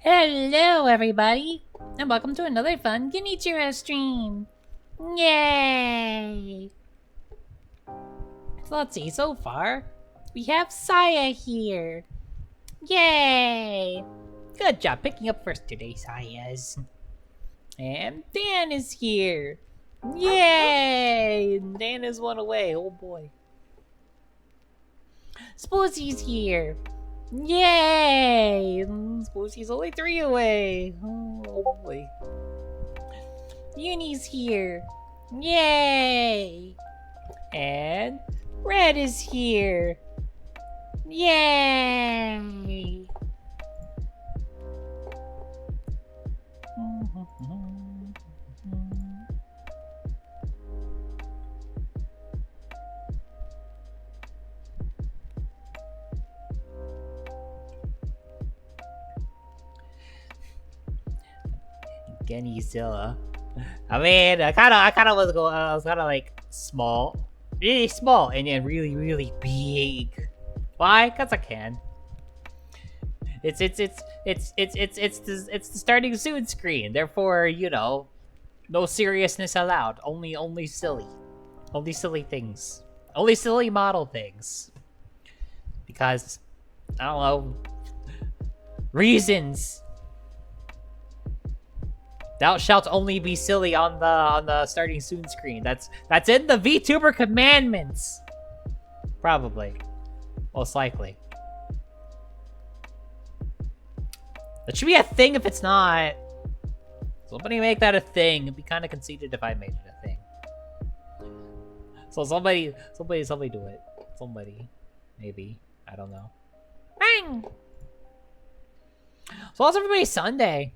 Hello, everybody, and welcome to another fun Genichiro stream. Yay! So let's see, so far, we have Saya here. Yay! Good job picking up first today, Sayas. And Dan is here. Yay! Dan is one away, oh boy. Spoosy's here. Yay! Spoosy's only 3 away. Oh boy. Uni's here. Yay! And Red is here. Yay! Genizilla. I mean, I kind of was going. I was kind of like small, really small, and then really, really big. Why? Cause I can. It's the starting soon screen. Therefore, you know, no seriousness allowed. Only silly things. Only silly model things. Because I don't know reasons. Thou shalt only be silly on the starting soon screen. That's in the VTuber commandments. Probably. Most likely. That should be a thing if it's not. Somebody make that a thing. It'd be kind of conceited if I made it a thing. So somebody do it. Somebody. Maybe. I don't know. Bang! So how's everybody's Sunday?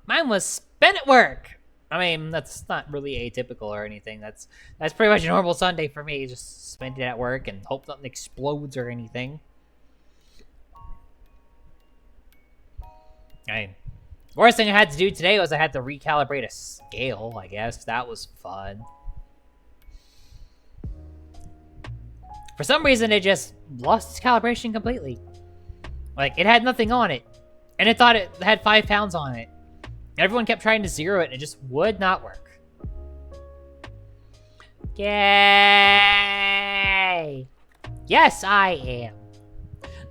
Mine was spent at work. I mean, that's not really atypical or anything. That's pretty much a normal Sunday for me. Just spend it at work and hope nothing explodes or anything. Worst thing I had to do today was I had to recalibrate a scale, I guess. That was fun. For some reason, it just lost its calibration completely. Like, it had nothing on it. And it thought it had 5 pounds on it. Everyone kept trying to zero it, and it just would not work. Yay! Yes, I am.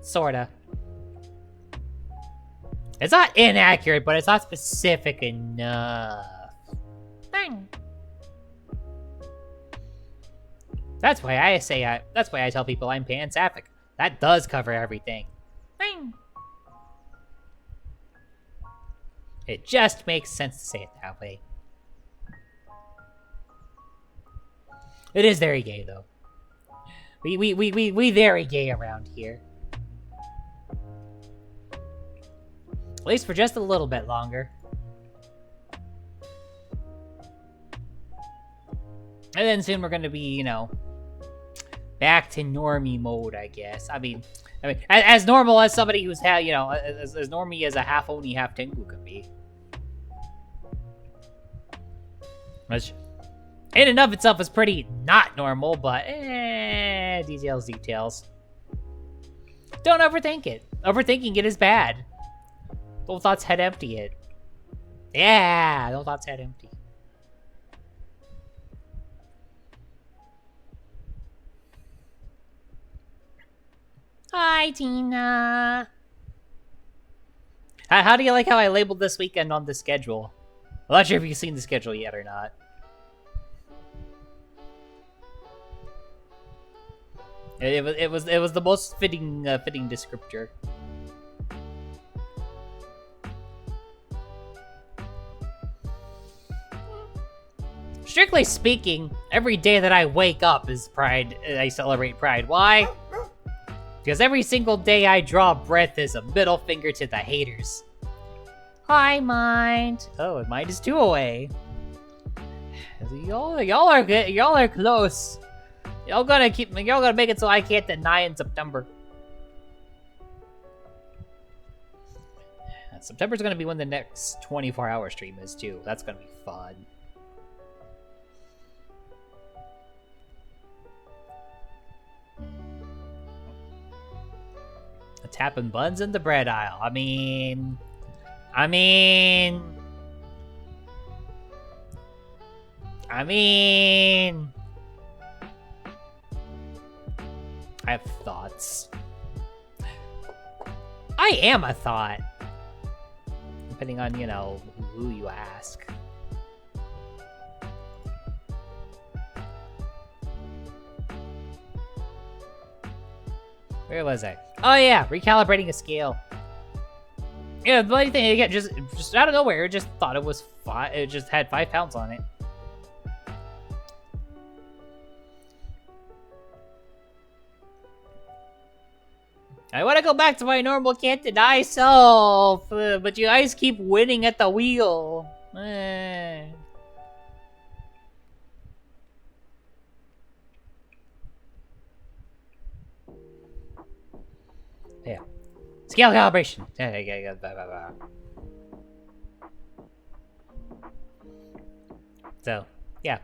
Sorta. It's not inaccurate, but it's not specific enough. Dang. That's why I tell people I'm pan-sapphic. That does cover everything. Dang. It just makes sense to say it that way. It is very gay, though. We very gay around here. At least for just a little bit longer. And then soon we're gonna be, you know, back to normie mode, I guess. I mean, as normal as somebody who's had, you know, as normie as a half Oni, half Tengu can be. Which, in and of itself, is pretty not normal, but details. Don't overthink it. Overthinking it is bad. Don't thoughts head empty it. Yeah, don't thoughts head empty. Hi, Tina. How do you like how I labeled this weekend on the schedule? I'm not sure if you've seen the schedule yet or not. It was the most fitting descriptor. Strictly speaking, every day that I wake up is Pride. I celebrate Pride. Why? Because every single day I draw breath is a middle finger to the haters. Hi, Mind. Oh, and Mind is 2 away. Y'all are good. Y'all are close. Y'all gonna make it so I can't deny in September. September's gonna be when the next 24-hour stream is too. That's gonna be fun. Tapping buns in the bread aisle. I mean, I have thoughts. I am a thought. Depending on, you know, who you ask. Where was I? Oh yeah, recalibrating a scale. Yeah, the funny thing, again, just out of nowhere, it just thought it was 5. It just had 5 pounds on it. I want to go back to my normal can't deny self, but you guys keep winning at the wheel. Yeah. Scale calibration. So, yeah.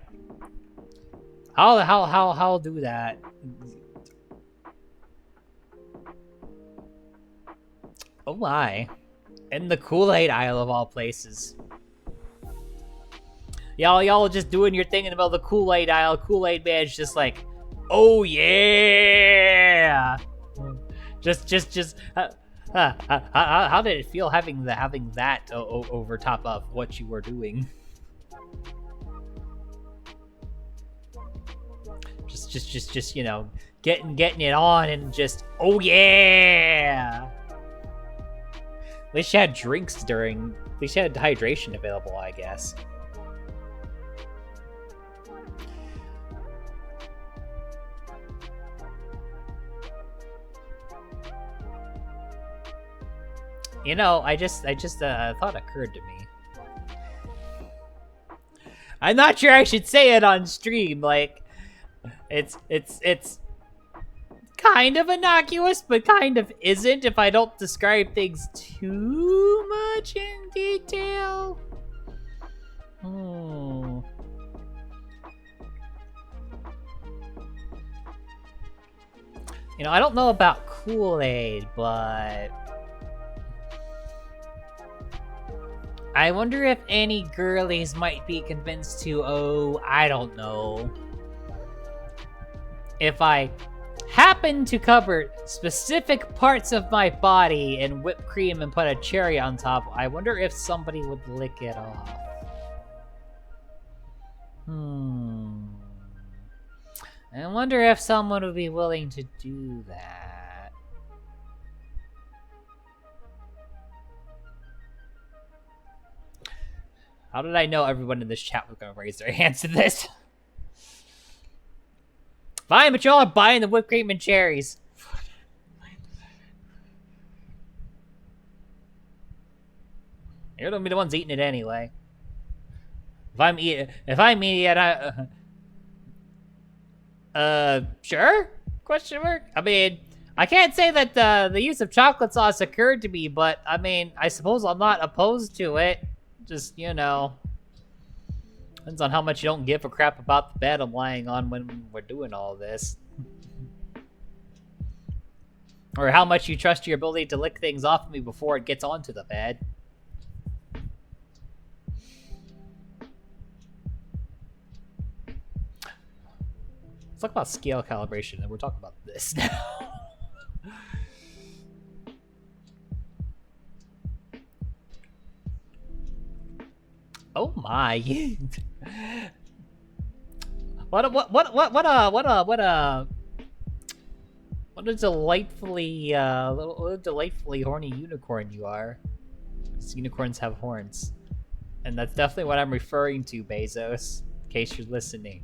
I'll do that. Oh my. In the Kool-Aid aisle of all places. Y'all just doing your thing in the middle of the Kool-Aid aisle. Kool-Aid man's just like, oh yeah. How did it feel having that over top of what you were doing? Just you know, getting it on and just, oh yeah. At least you had drinks during. At least you had hydration available, I guess. You know, I just thought occurred to me. I'm not sure I should say it on stream. Like, it's kind of innocuous, but kind of isn't if I don't describe things too much in detail. You know, I don't know about Kool-Aid, but I wonder if any girlies might be convinced to, oh, I don't know. If I happen to cover specific parts of my body in whipped cream and put a cherry on top, I wonder if somebody would lick it off. I wonder if someone would be willing to do that. How did I know everyone in this chat was going to raise their hands to this? Fine, but y'all are buying the whipped cream and cherries. You're gonna be the ones eating it anyway. If I'm eating it, sure? Question mark? I mean, I can't say that the use of chocolate sauce occurred to me, but I mean, I suppose I'm not opposed to it. Just, you know, depends on how much you don't give a crap about the bed I'm lying on when we're doing all this. Or how much you trust your ability to lick things off of me before it gets onto the bed. Let's talk about scale calibration, and we're talking about this now. Oh my! What a delightfully delightfully horny unicorn you are. Because unicorns have horns, and that's definitely what I'm referring to, Bezos. In case you're listening,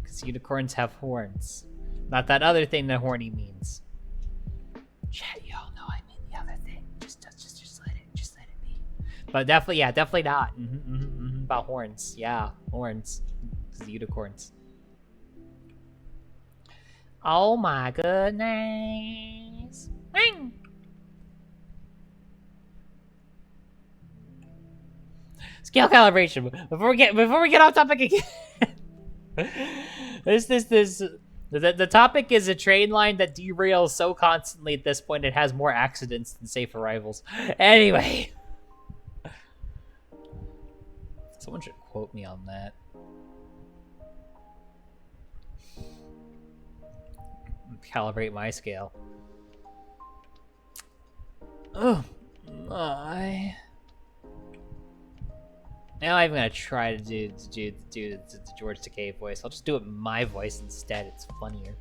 because unicorns have horns, not that other thing that horny means. Chat, y'all know I mean the other thing. Just let it be. But definitely, yeah, definitely not. About horns, yeah, horns. Unicorns. Oh my goodness! Ring. Scale calibration. Before we get off topic again. this The topic is a train line that derails so constantly at this point it has more accidents than safe arrivals. Anyway. Someone should quote me on that. Calibrate my scale. Oh my. Now I'm gonna try to do the George Takei voice. I'll just do it in my voice instead. It's funnier.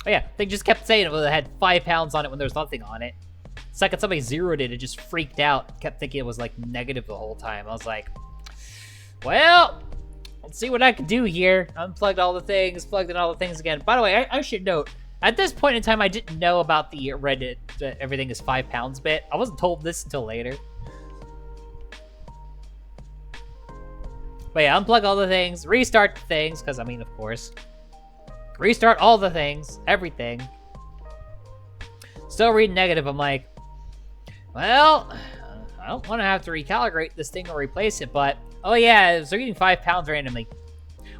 Oh yeah, they just kept saying it had 5 pounds on it when there was nothing on it. The second somebody zeroed it, it just freaked out. Kept thinking it was like negative the whole time. I was like, well, let's see what I can do here. Unplugged all the things, plugged in all the things again. By the way, I should note, at this point in time, I didn't know about the Reddit everything is 5 pounds bit. I wasn't told this until later. But yeah, unplug all the things, restart the things, because I mean, of course. Restart all the things, everything. Still reading negative, I'm like, well, I don't want to have to recalibrate this thing or replace it, but, oh yeah, it's reading 5 pounds randomly.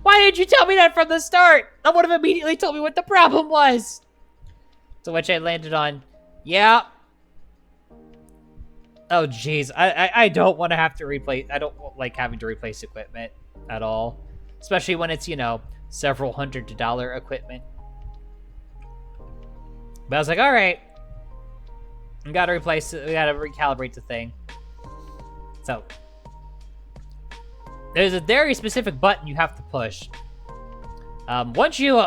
Why didn't you tell me that from the start? I would have immediately told me what the problem was. To which I landed on, yeah. Oh jeez, I don't want to have to replace, I don't like having to replace equipment at all. Especially when it's, you know, several $100 equipment. But I was like, alright. We gotta replace it, we gotta recalibrate the thing. So, there's a very specific button you have to push. Once you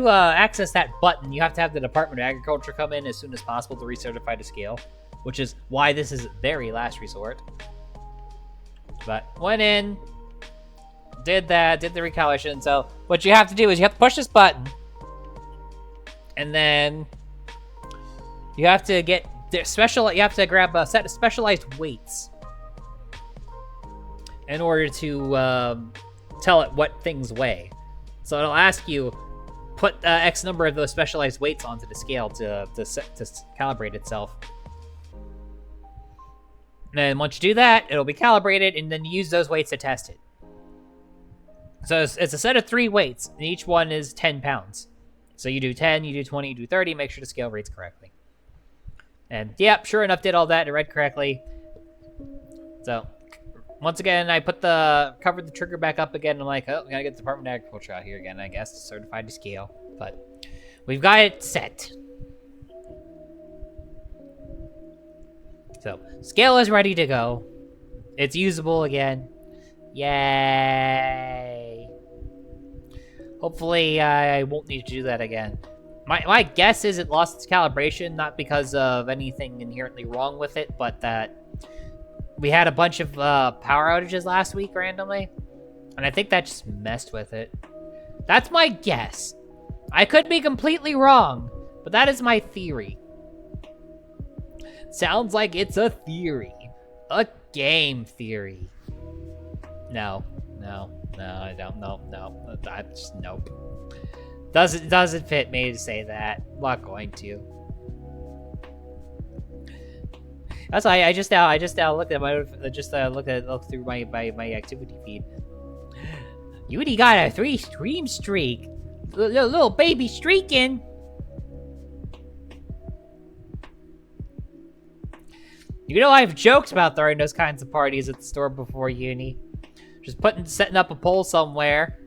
access that button, you have to have the Department of Agriculture come in as soon as possible to recertify the scale, which is why this is very last resort. But went in, did that, did the recalibration. So what you have to do is you have to push this button, and then you have to get special. You have to grab a set of specialized weights in order to tell it what things weigh. So it'll ask you, put X number of those specialized weights onto the scale to calibrate itself. And then once you do that, it'll be calibrated, and then you use those weights to test it. So it's a set of 3 weights, and each one is 10 pounds. So you do 10, you do 20, you do 30, make sure the scale rates correctly. And yep, sure enough, did all that, it read correctly. So once again, I covered the trigger back up again. I'm like, oh, we gotta get the Department of Agriculture out here again, I guess, to certify the scale. But we've got it set. So, scale is ready to go. It's usable again. Yay! Hopefully, I won't need to do that again. My guess is it lost its calibration, not because of anything inherently wrong with it, but that we had a bunch of power outages last week randomly, and I think that just messed with it. That's my guess. I could be completely wrong, but that is my theory. Sounds like it's a theory. A game theory. No, I don't, no. That's, nope. Doesn't fit me to say that. I'm not going to. That's why I just now looked at looked through my activity feed. Yudi got a 3 stream streak. Little baby streaking. You know, I've joked about throwing those kinds of parties at the store before uni. Just setting up a pole somewhere.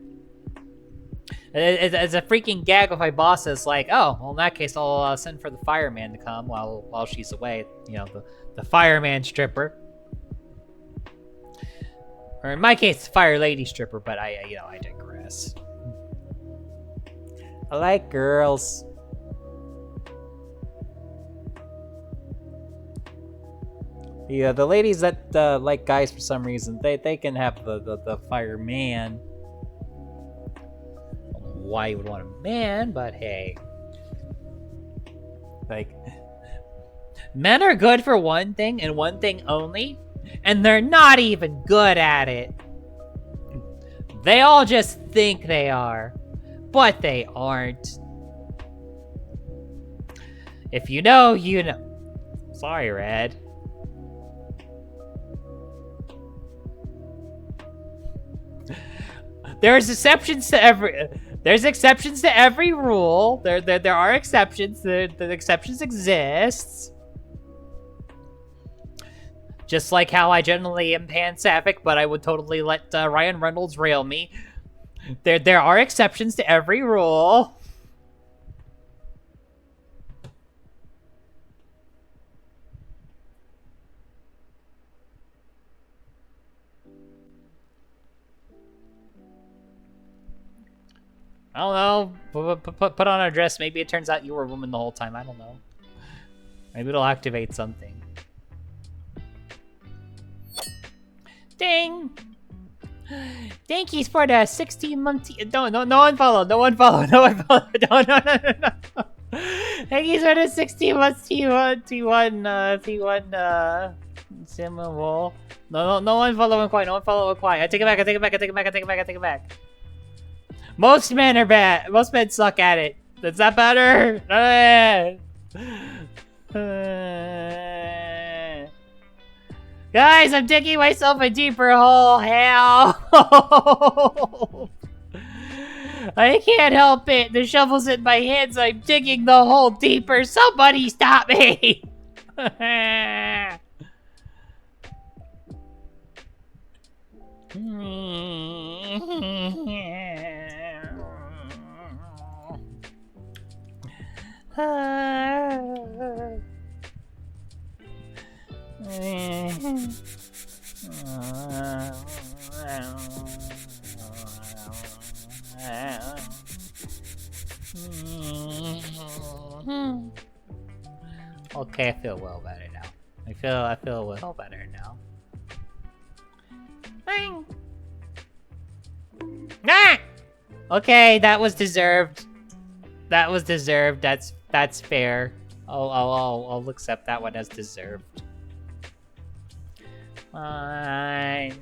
It's a freaking gag with my boss. It's like, oh, well, in that case, I'll send for the fireman to come while she's away. You know, the fireman stripper. Or in my case, the fire lady stripper, but I digress. I like girls. Yeah, the ladies that like guys for some reason, they can have the fireman. I don't know why you would want a man, but hey. Like, men are good for one thing and one thing only, and they're not even good at it. They all just think they are, but they aren't. If you know, you know. Sorry, Red. There's exceptions to There's exceptions to every rule. There are exceptions. The exceptions exist. Just like how I generally am pan-sapphic, but I would totally let Ryan Reynolds rail me. There are exceptions to every rule. I don't know. Put on a dress. Maybe it turns out you were a woman the whole time. I don't know. Maybe it'll activate something. Ding! Thank you for the 16-month. No unfollow. No unfollow. No unfollow. No. Thank you for the 16-month T1 symbol. No unfollow quiet. No unfollow quiet. I take it back. Most men are bad. Most men suck at it. That's not better. Guys, I'm digging myself a deeper hole. Help! I can't help it. The shovel's in my hands. I'm digging the hole deeper. Somebody stop me! Okay, I feel well better now. I feel well better now. Ah! Okay, that was deserved. That was deserved. That's fair. I'll accept that one as deserved. Fine.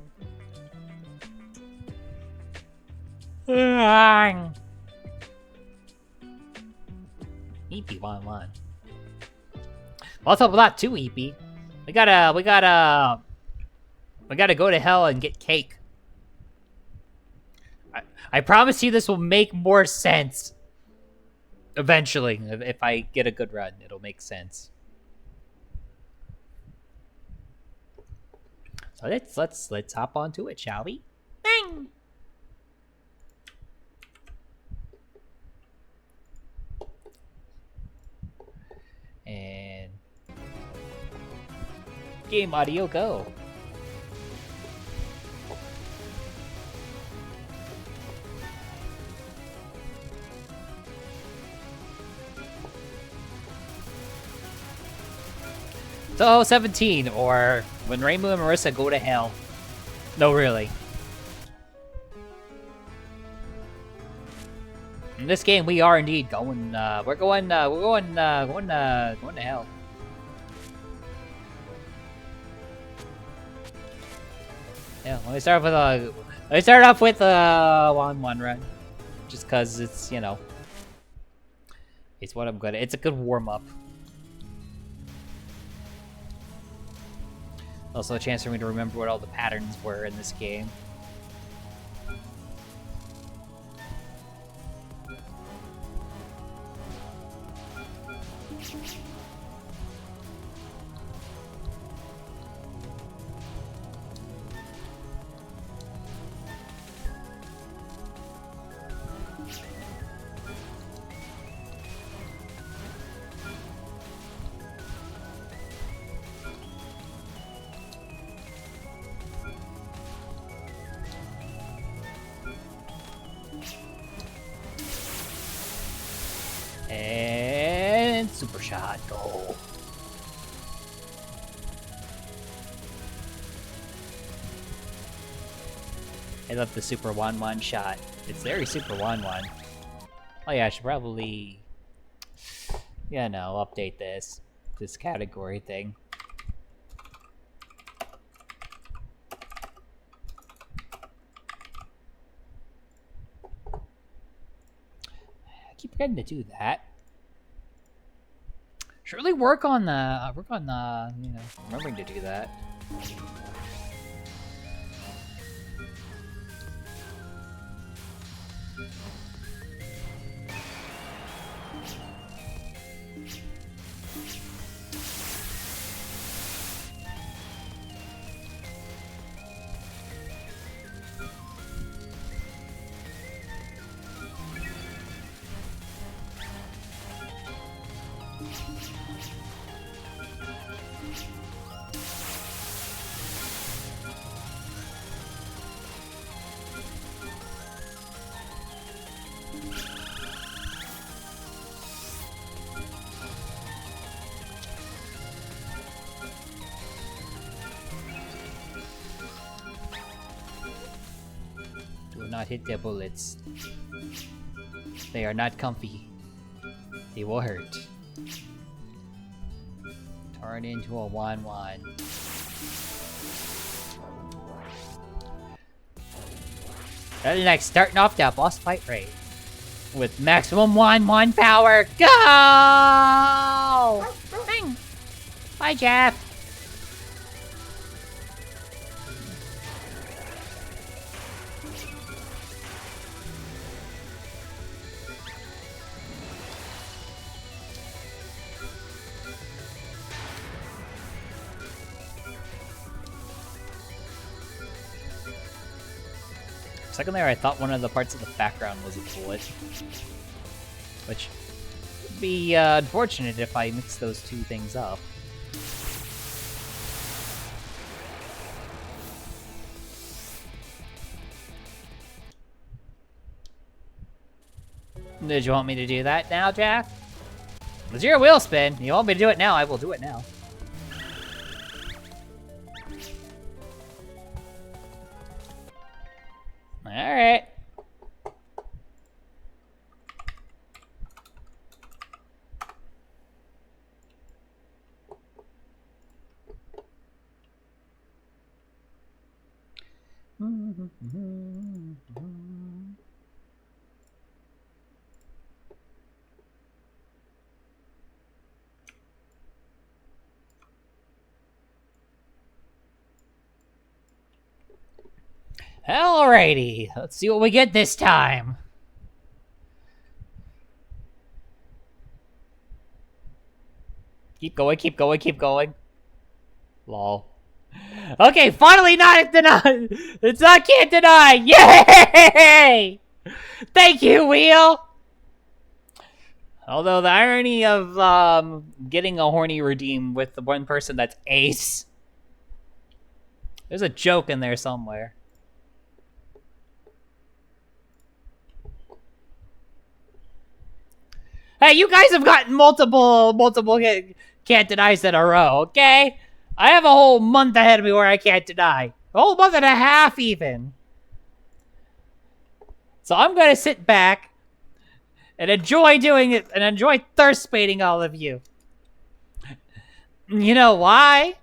EP 1-1. Also, not too EP. We gotta go to hell and get cake. I promise you this will make more sense. Eventually, if I get a good run, it'll make sense. So let's hop onto it, shall we? Bang! And game audio go. Touhou 17, or when Reimu and Marissa go to hell. No, really. In this game, we are indeed going. We're going to hell. Yeah, let me start off with a 1-1 run, just cause it's, you know, it's what I'm good at. It's a good warm up. Also a chance for me to remember what all the patterns were in this game. And super shot, go. I love the super 1-1 shot. It's very super 1-1. Oh yeah, I should probably, you know, update this category thing. I keep forgetting to do that. Should really work on you know, remembering to do that. Do not hit their bullets. They are not comfy. They will hurt. Turn into a 1-1. That's like starting off that boss fight right. With maximum 1-1 power. Go! Bang! Bye, Jeff. Second there, I thought one of the parts of the background was a bullet. Which would be unfortunate if I mix those two things up. Did you want me to do that now, Jack? It's your wheel spin. You want me to do it now, I will do it now. Alright. Alrighty, let's see what we get this time. Keep going, keep going, keep going. Lol. Okay, finally not denied. It's not can't deny. Yay! Thank you, Wheel. Although the irony of getting a horny redeem with the one person that's ace. There's a joke in there somewhere. Hey, you guys have gotten multiple can't denies in a row, okay? I have a whole month ahead of me where I can't deny. A whole month and a half, even. So I'm gonna sit back and enjoy doing it and enjoy thirst baiting all of you. You know why?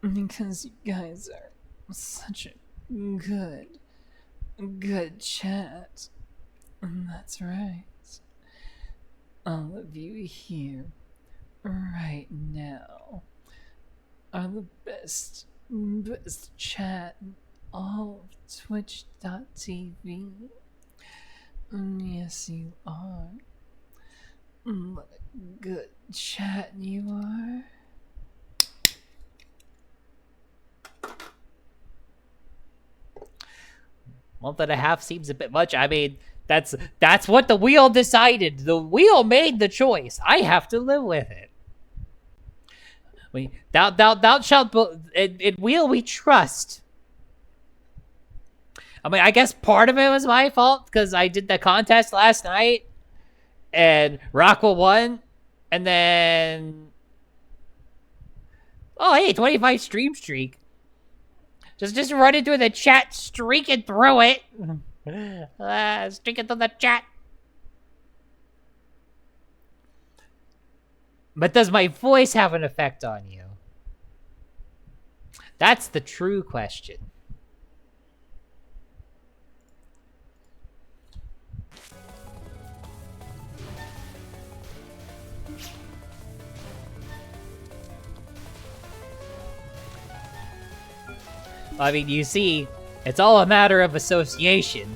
Because you guys are such a good chat. That's right. All of you here right now are the best chat in all of Twitch.tv. Yes, you are. What a good chat you are. Month and a half seems a bit much. I mean, that's what the wheel decided. The wheel made the choice. I have to live with it. Thou shalt in wheel we trust. I mean, I guess part of it was my fault because I did the contest last night and Rockwell won, and then oh hey, 25 stream streak. Just run into the chat, streaking through it. Streaking through the chat. But does my voice have an effect on you? That's the true question. I mean, you see, it's all a matter of association.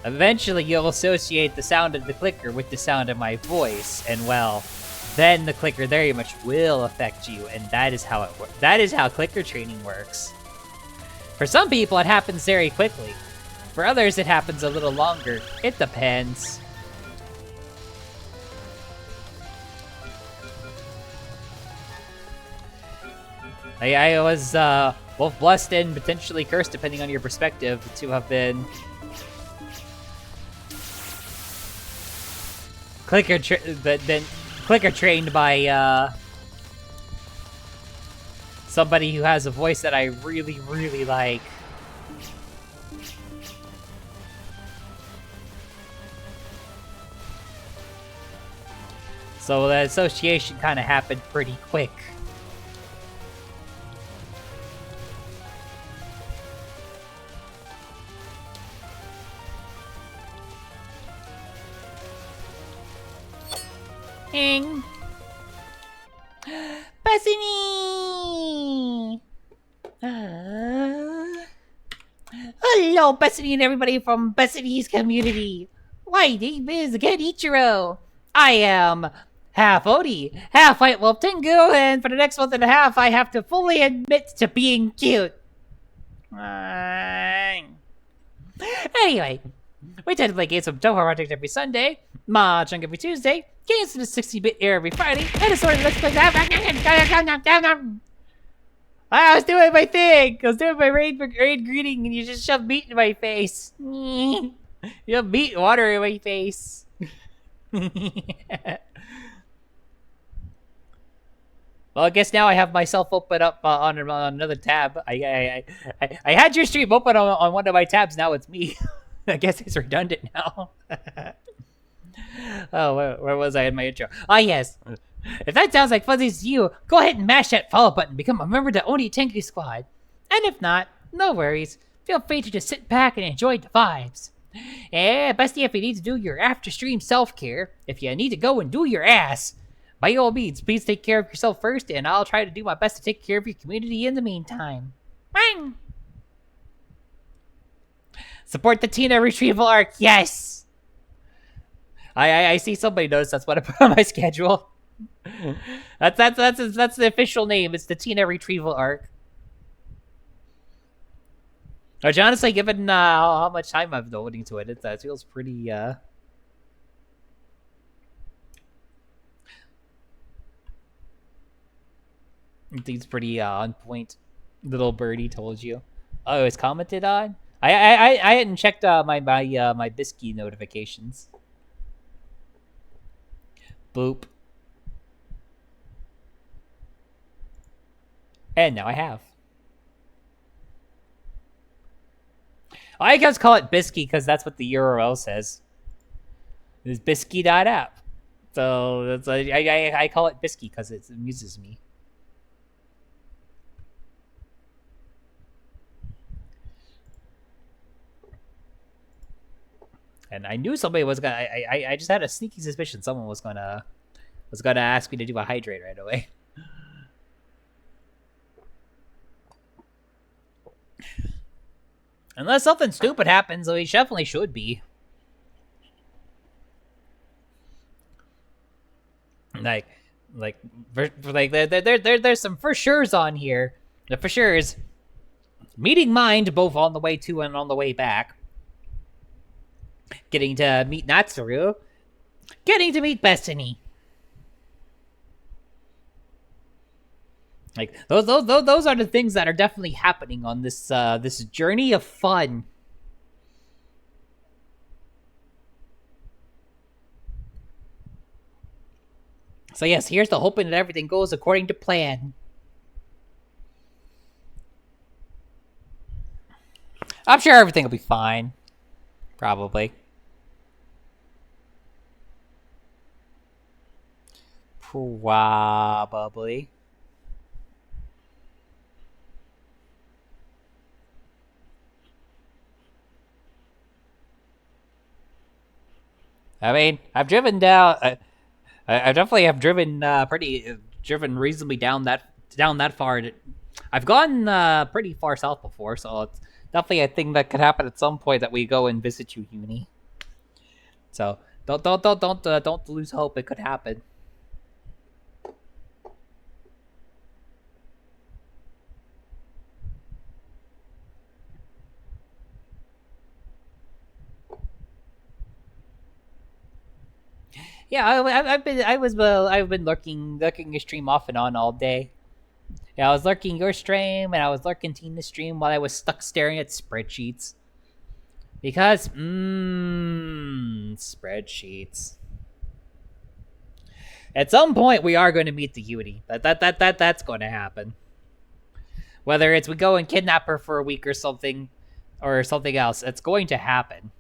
Eventually, you'll associate the sound of the clicker with the sound of my voice, and well, then the clicker very much will affect you, and that is how it works. That is how clicker training works. For some people, it happens very quickly. For others, it happens a little longer. It depends. I was both blessed and potentially cursed, depending on your perspective, to have been clicker trained by somebody who has a voice that I really, really like. So the association kind of happened pretty quick. Ding! Bethany! Hello, Bethany and everybody from Bethany's community. My name is Genichiro. I am half Odie, half White Wolf Tengu, and for the next month and a half, I have to fully admit to being cute. Anyway, we tend to play games of Touhou Project every Sunday, Mahjong every Tuesday, games in the 60-bit era every Friday, and a sort of Let's Play. I was doing my thing! I was doing my raid greeting, and you just shoved meat in my face. You have meat and water in my face. Well, I guess now I have myself open up on another tab. I had your stream open on one of my tabs. Now it's me. I guess it's redundant now. Oh, where was I in my intro? Ah, yes. If that sounds like fuzzies to you, go ahead and mash that follow button. Become a member of the Oni Tengu Squad. And if not, no worries. Feel free to just sit back and enjoy the vibes. Yeah, bestie, if you need to do your after-stream self-care, if you need to go and do your ass, by all means, please take care of yourself first, and I'll try to do my best to take care of your community in the meantime. Bang! Support the Tina retrieval arc, yes! I see somebody noticed that's what I put on my schedule. That's the official name. It's the Tina retrieval arc. Which honestly, given how much time I've been devoting to it, it feels pretty it's pretty on point. Little birdie told you. Oh, it's commented on. I hadn't checked my Bisky notifications. Boop. And now I have. I just call it Bisky because that's what the URL says. It's bisky.app. So that's I call it Bisky because it amuses me. And I knew somebody was gonna. I just had a sneaky suspicion someone was gonna ask me to do a hydrate right away. Unless something stupid happens, though, he definitely should be. There's some for sure's on here. The for sure's meeting Mind both on the way to and on the way back. Getting to meet Natsuru. Getting to meet Destiny. Like those are the things that are definitely happening on this this journey of fun. So yes, here's the hoping that everything goes according to plan. I'm sure everything will be fine. Probably. Probably. I mean, I've driven down. I definitely have driven driven reasonably down that far. I've gone pretty far south before, so it's definitely a thing that could happen at some point that we go and visit you, Uni. So don't lose hope. It could happen. Yeah, I've been lurking your stream off and on all day. Yeah, I was lurking your stream, and I was lurking Tina's stream while I was stuck staring at spreadsheets. Because, spreadsheets. At some point, we are going to meet the Yuri. That's going to happen. Whether it's we go and kidnap her for a week or something else, it's going to happen.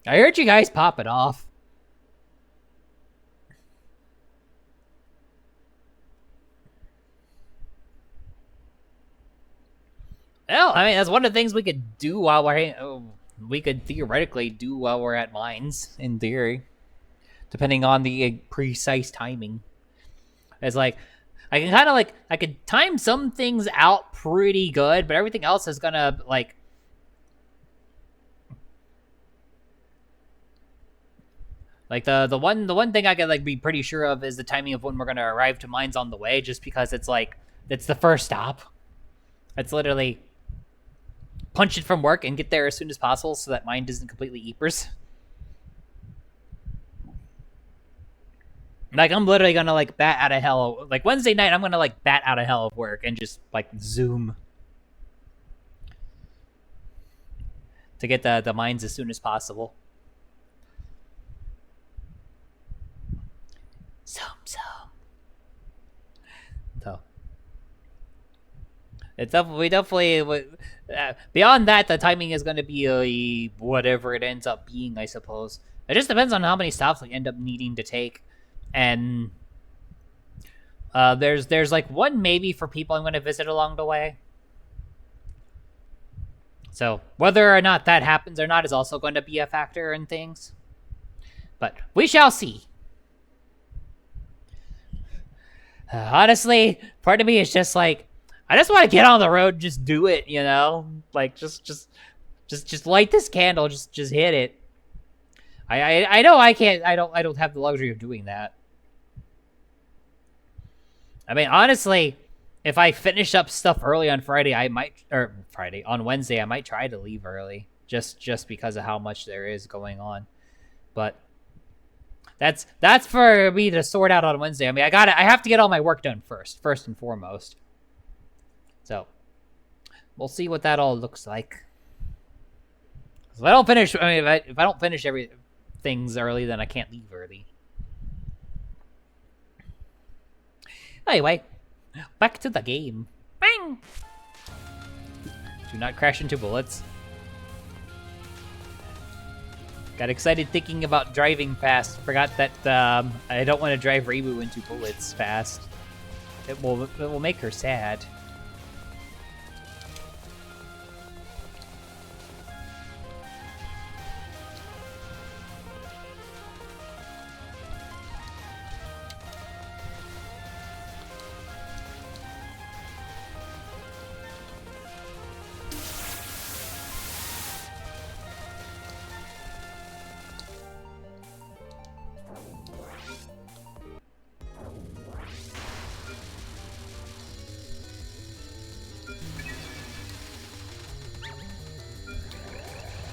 I heard you guys pop it off. Well, I mean, that's one of the things we could do while we could theoretically do while we're at mines, in theory. Depending on the precise timing. It's like, I can kind of like, I could time some things out pretty good, but everything else is gonna, like, the one thing I can like be pretty sure of is the timing of when we're gonna arrive to mines on the way, just because it's like it's the first stop. It's literally punch it from work and get there as soon as possible so that mine doesn't completely eepers. Like I'm literally gonna like bat out of hell. Like Wednesday night, I'm gonna like bat out of hell of work and just like zoom to get the mines as soon as possible. So. It's definitely beyond that. The timing is going to be whatever it ends up being, I suppose. It just depends on how many stops we end up needing to take, and there's like one maybe for people I'm going to visit along the way. So whether or not that happens or not is also going to be a factor in things, but we shall see. Honestly, part of me is just like, I just want to get on the road and just do it, you know? Like, just light this candle, just hit it. I know I can't, I don't have the luxury of doing that. I mean, honestly, if I finish up stuff early on Friday, on Wednesday, I might try to leave early, just because of how much there is going on. But that's for me to sort out on Wednesday. I mean, I have to get all my work done first and foremost. So, we'll see what that all looks like. If I don't finish, if I don't finish things early, then I can't leave early. Anyway, back to the game. Bang! Do not crash into bullets. Got excited thinking about driving fast. Forgot that I don't want to drive Reibu into bullets fast. It will make her sad.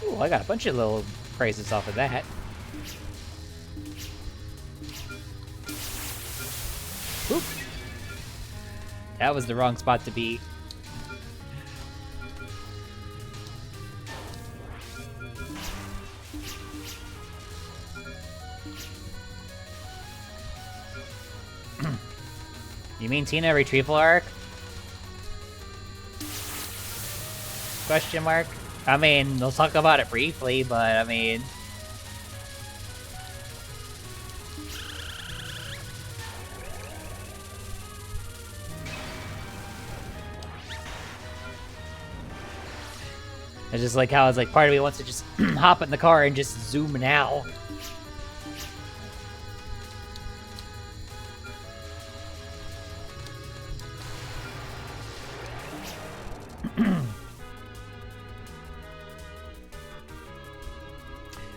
Ooh, I got a bunch of little praises off of that. Oop. That was the wrong spot to be. You mean Tina retrieval arc? Question mark? I mean, we'll talk about it briefly, but I mean... It's just like how it's like part of me wants to just hop in the car and just zoom now.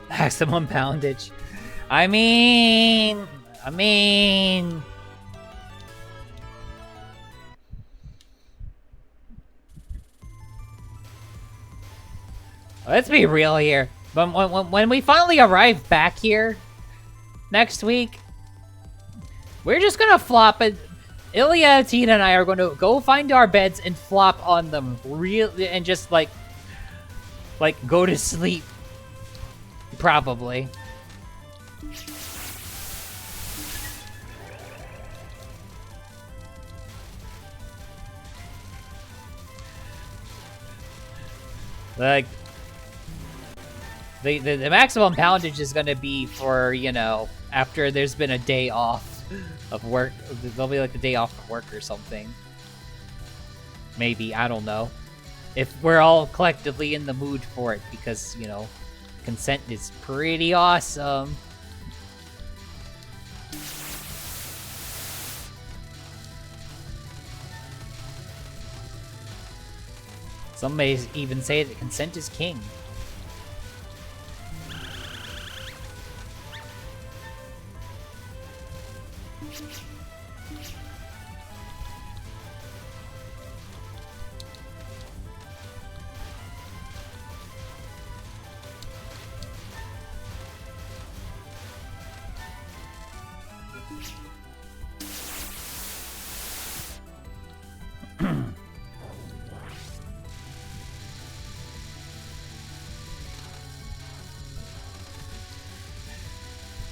Maximum poundage. I mean... Let's be real here. But when we finally arrive back here, next week, we're just gonna flop it. Ilya, Tina, and I are going to go find our beds and flop on them, and just like go to sleep. Probably. Like, the maximum poundage is gonna be for, you know, after there's been a day off of work. There'll be like the day off of work or something. Maybe, I don't know. If we're all collectively in the mood for it, because, you know, consent is pretty awesome. Some may even say that consent is king.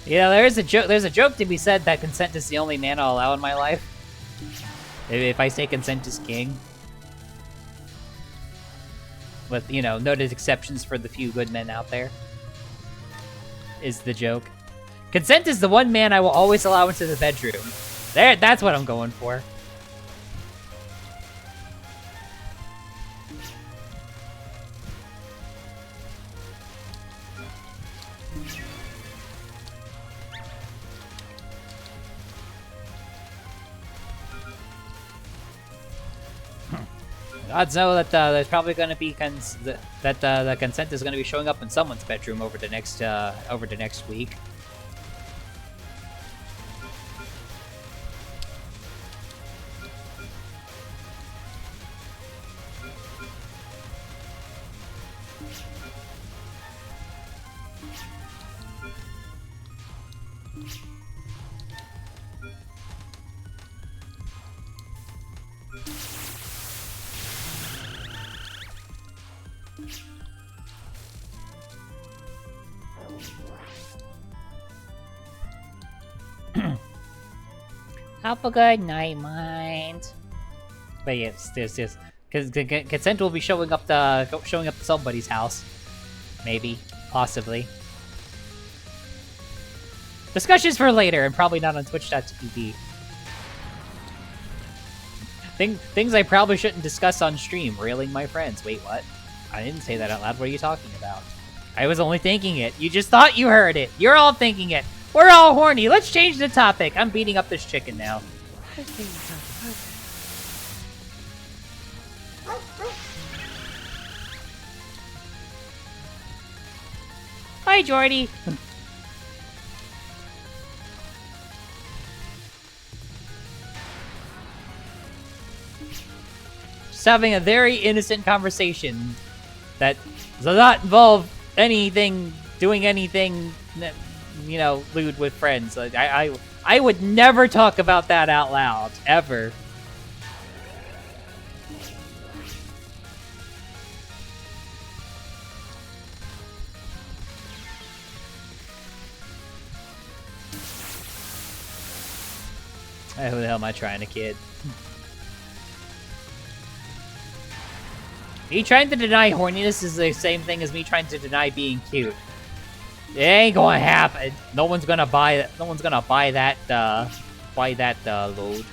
Yeah, there's a joke to be said that consent is the only man I'll allow in my life. If I say consent is king. With, you know, noted exceptions for the few good men out there. Is the joke. Consent is the one man I will always allow into the bedroom. That's what I'm going for. Odds know that there's probably going to be the consent is going to be showing up in someone's bedroom over the next week. Have a good night, mind. But yes, because consent will be showing up to somebody's house, maybe, possibly. Discussions for later, and probably not on Twitch.tv. Things I probably shouldn't discuss on stream. Railing my friends. Wait, what? I didn't say that out loud. What are you talking about? I was only thinking it. You just thought you heard it. You're all thinking it. We're all horny. Let's change the topic. I'm beating up this chicken now. Hi, Jordy. Just having a very innocent conversation that does not involve doing anything, you know, lewd with friends. Like, I would never talk about that out loud, ever. Who the hell am I trying to kid? Me trying to deny horniness is the same thing as me trying to deny being cute. It ain't gonna happen. No one's gonna buy that. No one's gonna buy that. Load.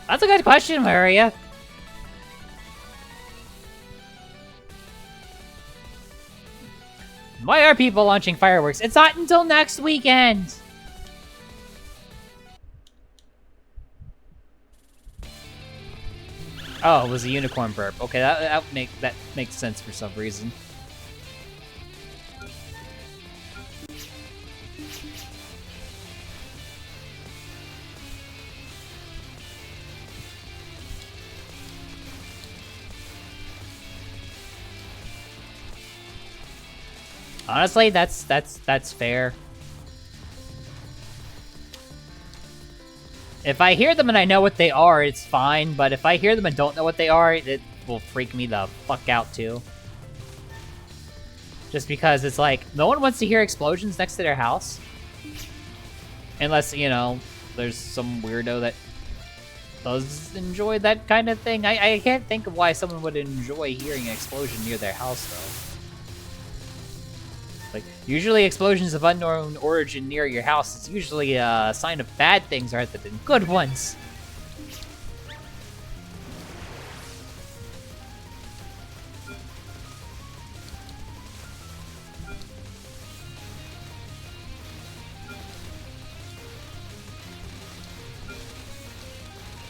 That's a good question, Maria. Why are people launching fireworks? It's not until next weekend. Oh, it was a unicorn burp. Okay, that makes sense for some reason. Honestly, that's fair. If I hear them and I know what they are, it's fine. But if I hear them and don't know what they are, it will freak me the fuck out too. Just because it's like, no one wants to hear explosions next to their house. Unless, you know, there's some weirdo that does enjoy that kind of thing. I can't think of why someone would enjoy hearing an explosion near their house, though. Like, usually explosions of unknown origin near your house, it's usually a sign of bad things rather than good ones.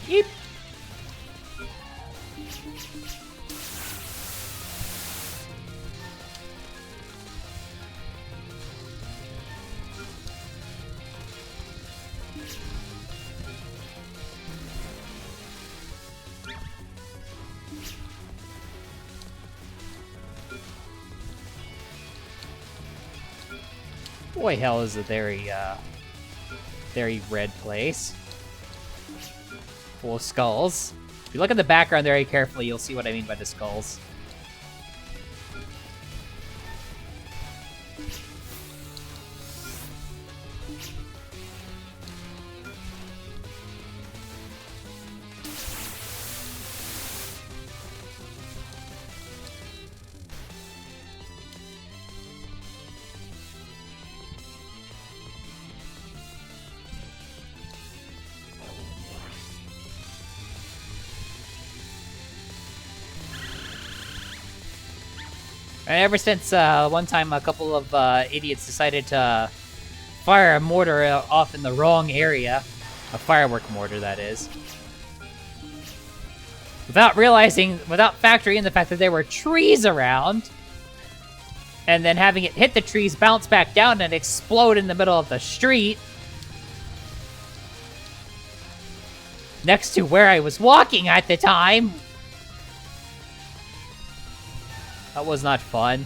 Yeep. Boy, hell is a very red place. Full of skulls. If you look at the background very carefully, you'll see what I mean by the skulls. And ever since one time a couple of idiots decided to fire a mortar off in the wrong area, a firework mortar that is, without factoring in the fact that there were trees around, and then having it hit the trees, bounce back down, and explode in the middle of the street, next to where I was walking at the time. That was not fun.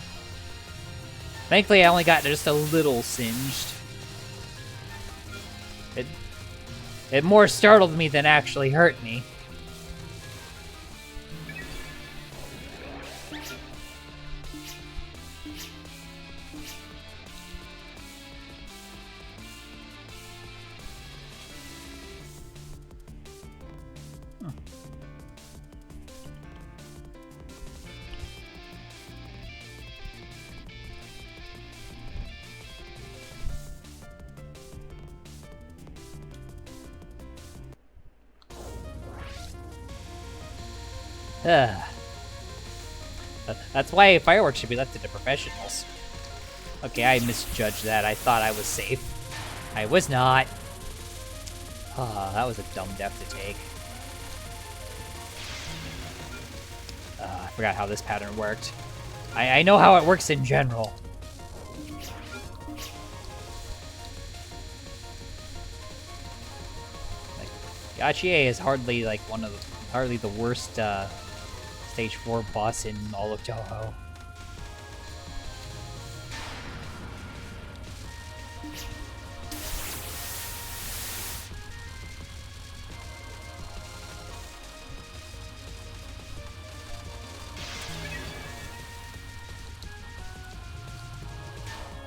Thankfully, I only got just a little singed. It more startled me than actually hurt me. That's why fireworks should be left to the professionals. Okay, I misjudged that. I thought I was safe. I was not. That was a dumb death to take. I forgot how this pattern worked. I know how it works in general. Like, Yachier is hardly like hardly the worst Stage 4 boss in all of Touhou.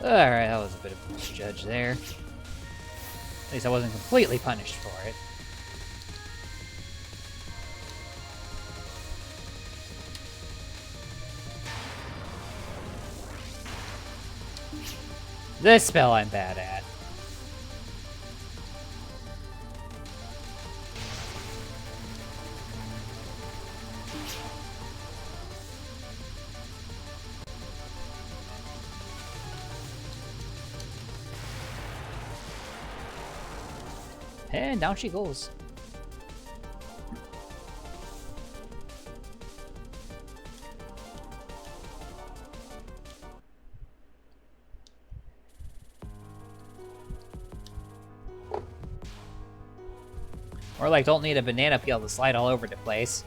Alright, that was a bit of a misjudge there. At least I wasn't completely punished for it. This spell I'm bad at. And down she goes. Or like, don't need a banana peel to slide all over the place.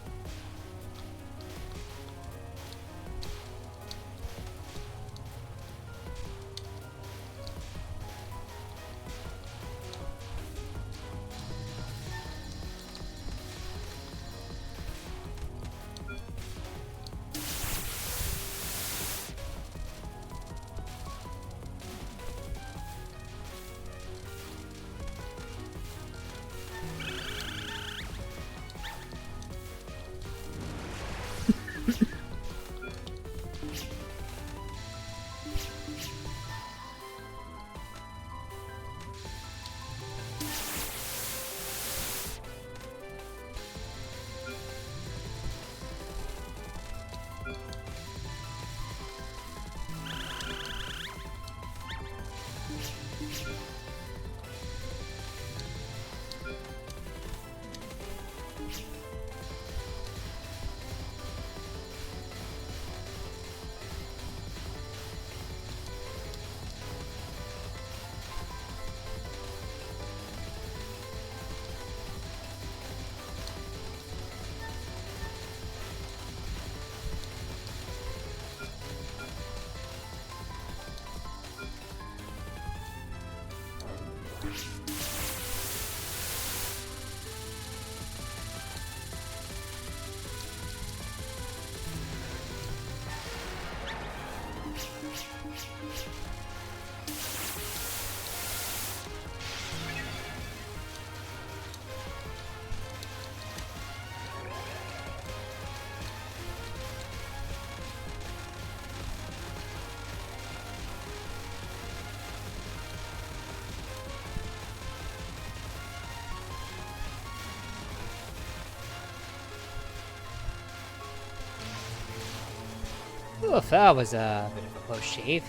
Oof, that was a bit of a close shave.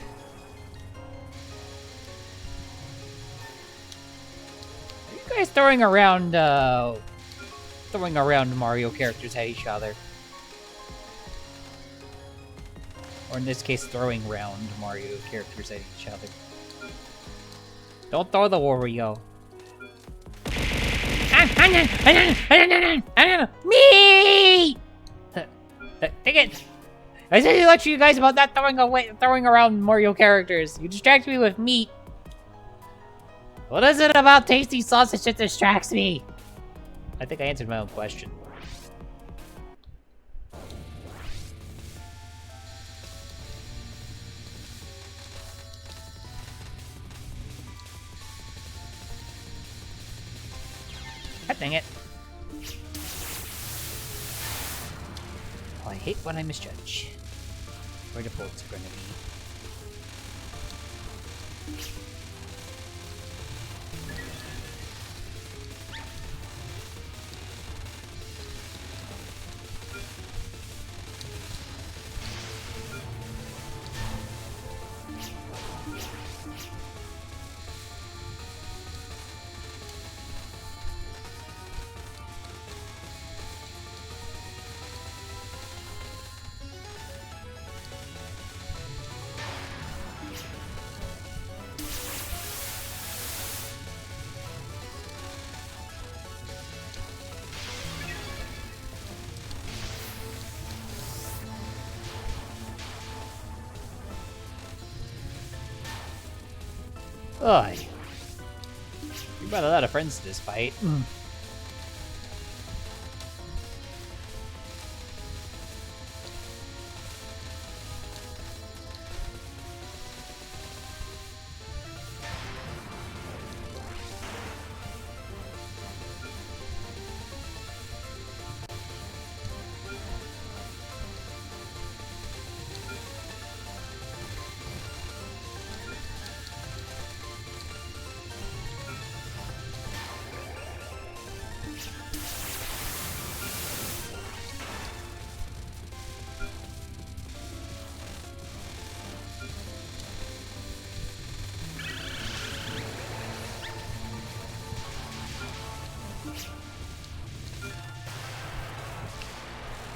Are you guys throwing around Mario characters at each other? Or in this case, throwing around Mario characters at each other. Don't throw the Wario. Me! Take it! I said to let you guys about not throwing around Mario characters. You distract me with meat. What is it about tasty sausage that distracts me? I think I answered my own question. God dang it. Oh, I hate when I misjudge where the bolts are going to be. Ugh. You brought a lot of friends to this fight.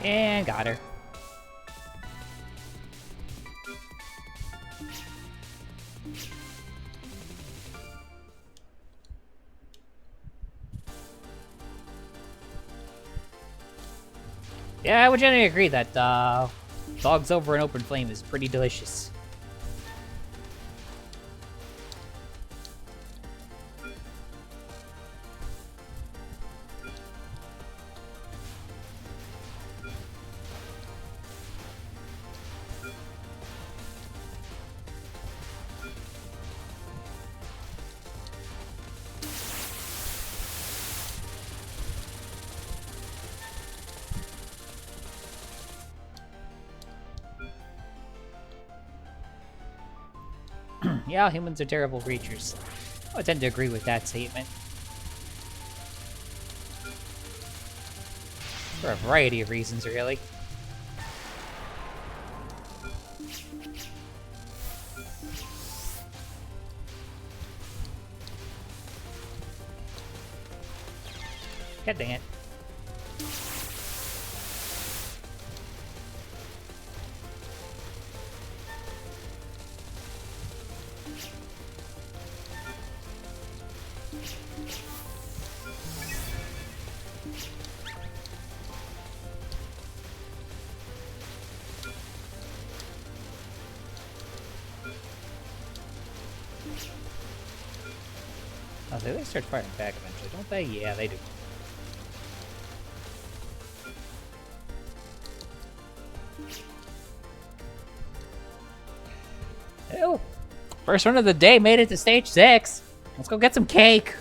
And got her. Yeah, I would generally agree that dogs over an open flame is pretty delicious. Yeah, humans are terrible creatures. I tend to agree with that statement. For a variety of reasons, really. God dang it. Oh, they start firing back eventually, don't they? Yeah, they do. Ew. First run of the day made it to stage 6. Let's go get some cake.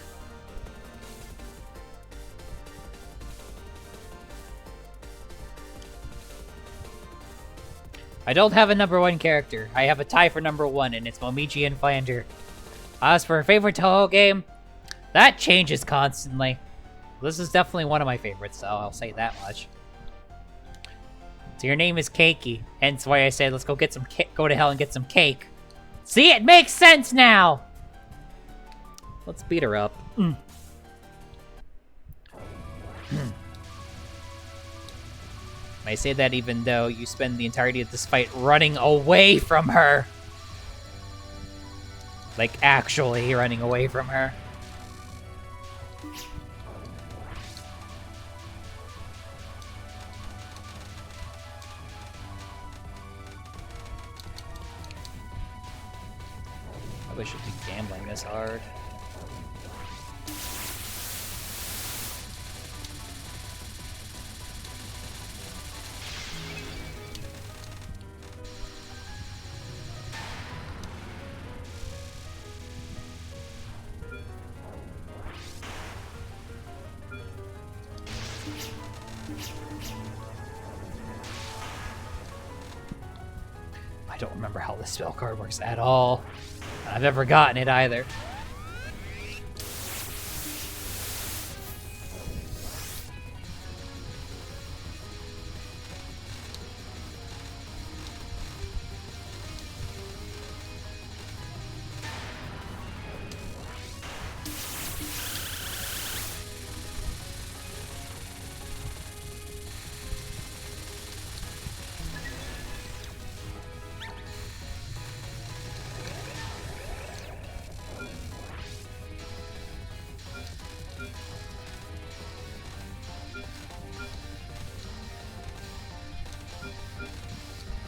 I don't have a number 1 character. I have a tie for number 1, and it's Momiji and Flander. As for a favorite Touhou game, that changes constantly. This is definitely one of my favorites, though. I'll say that much. So your name is Keiki, hence why I said let's go get some go to hell and get some cake. See, it makes sense now. Let's beat her up. I say that even though you spend the entirety of this fight running away from her. Like, actually running away from her. Probably should be gambling this hard. I don't remember how this spell card works at all. I've never gotten it either.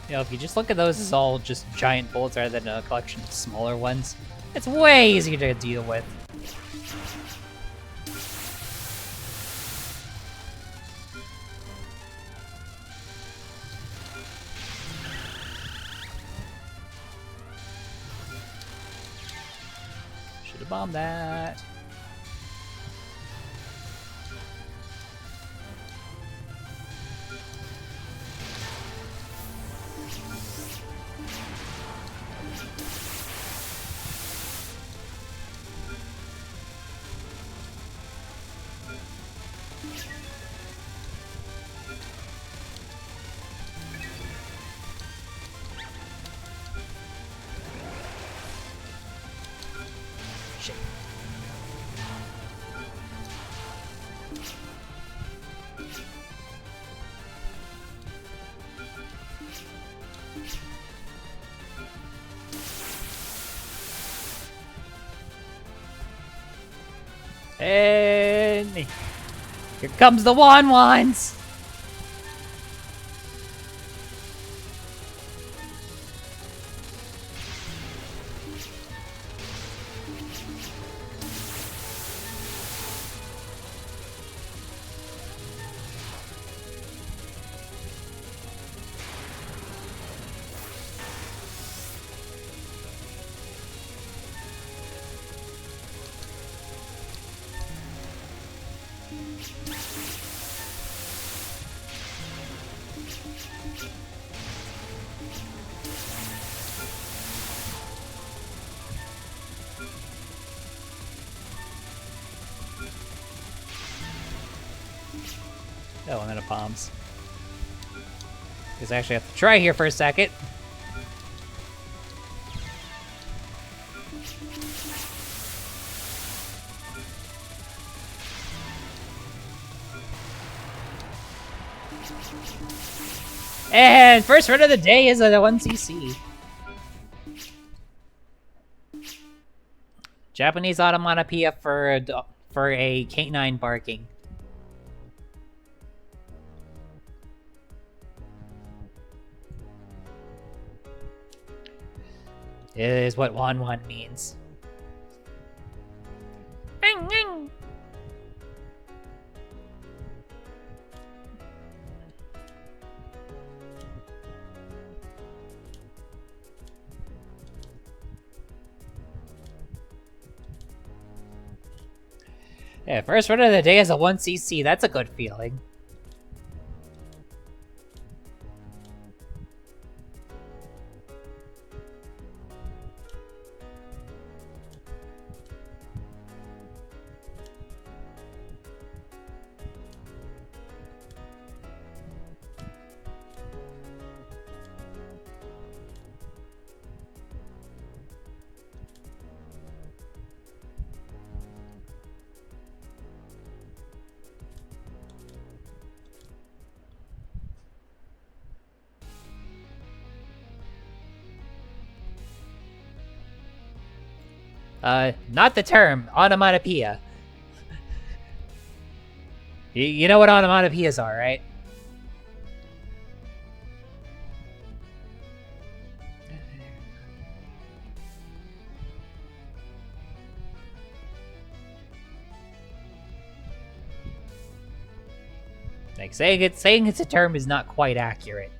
You know, if you just look at those as all just giant bullets rather than a collection of smaller ones, it's way easier to deal with. Should have bombed that. Shit. And here comes the Wanwans! Oh, I'm out of bombs. Because I actually have to try here for a second. And first run of the day is a 1cc. Japanese onomatopoeia for a canine barking. It is what Wan Wan means. Yeah, first run of the day is a 1cc. That's a good feeling. Not the term, onomatopoeia. You know what onomatopoeias are, right? Like saying it's a term is not quite accurate.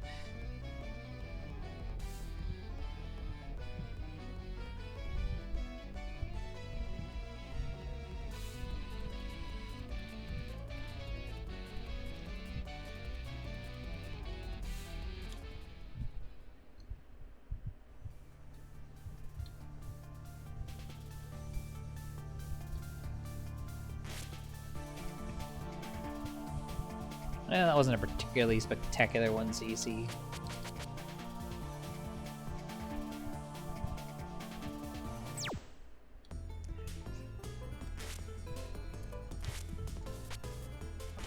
Well, that wasn't a particularly spectacular 1cc.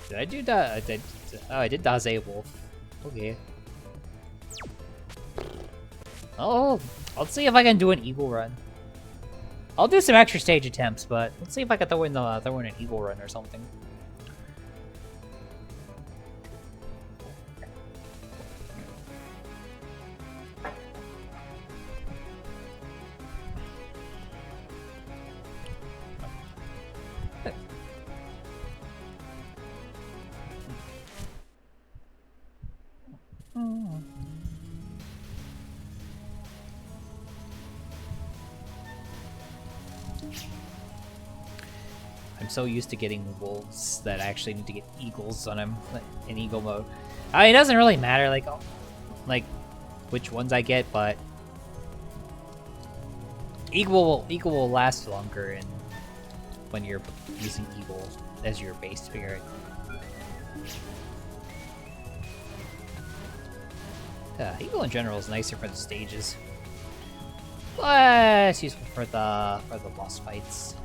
Did I do that? I did Daze Wolf. Okay. Oh, let's see if I can do an eagle run. I'll do some extra stage attempts, but let's see if I can throw in an eagle run or something. I'm so used to getting wolves that I actually need to get eagles on him in eagle mode. It doesn't really matter like which ones I get, but eagle will last longer when you're using eagle as your base spirit. Eagle in general is nicer for the stages. But it's useful for the boss fights.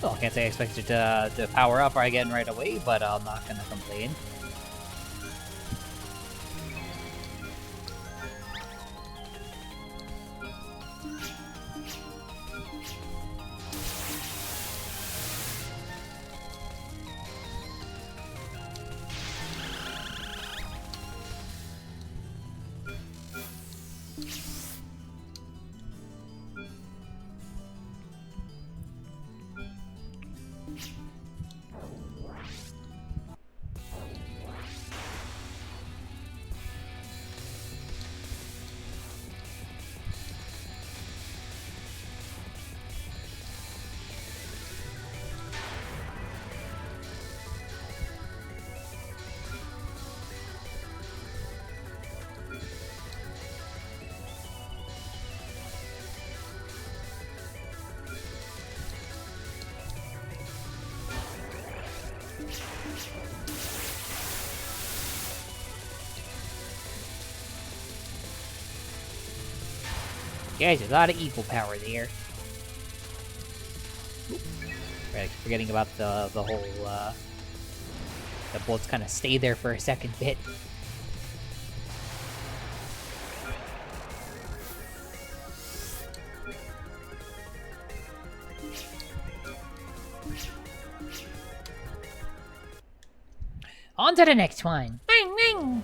Well, I can't say I expected to power up again right away, but I'm not gonna complain. Guys, a lot of eagle power there. Right, forgetting about the whole, the bullets kind of stay there for a second bit. On to the next one. Bang, bang.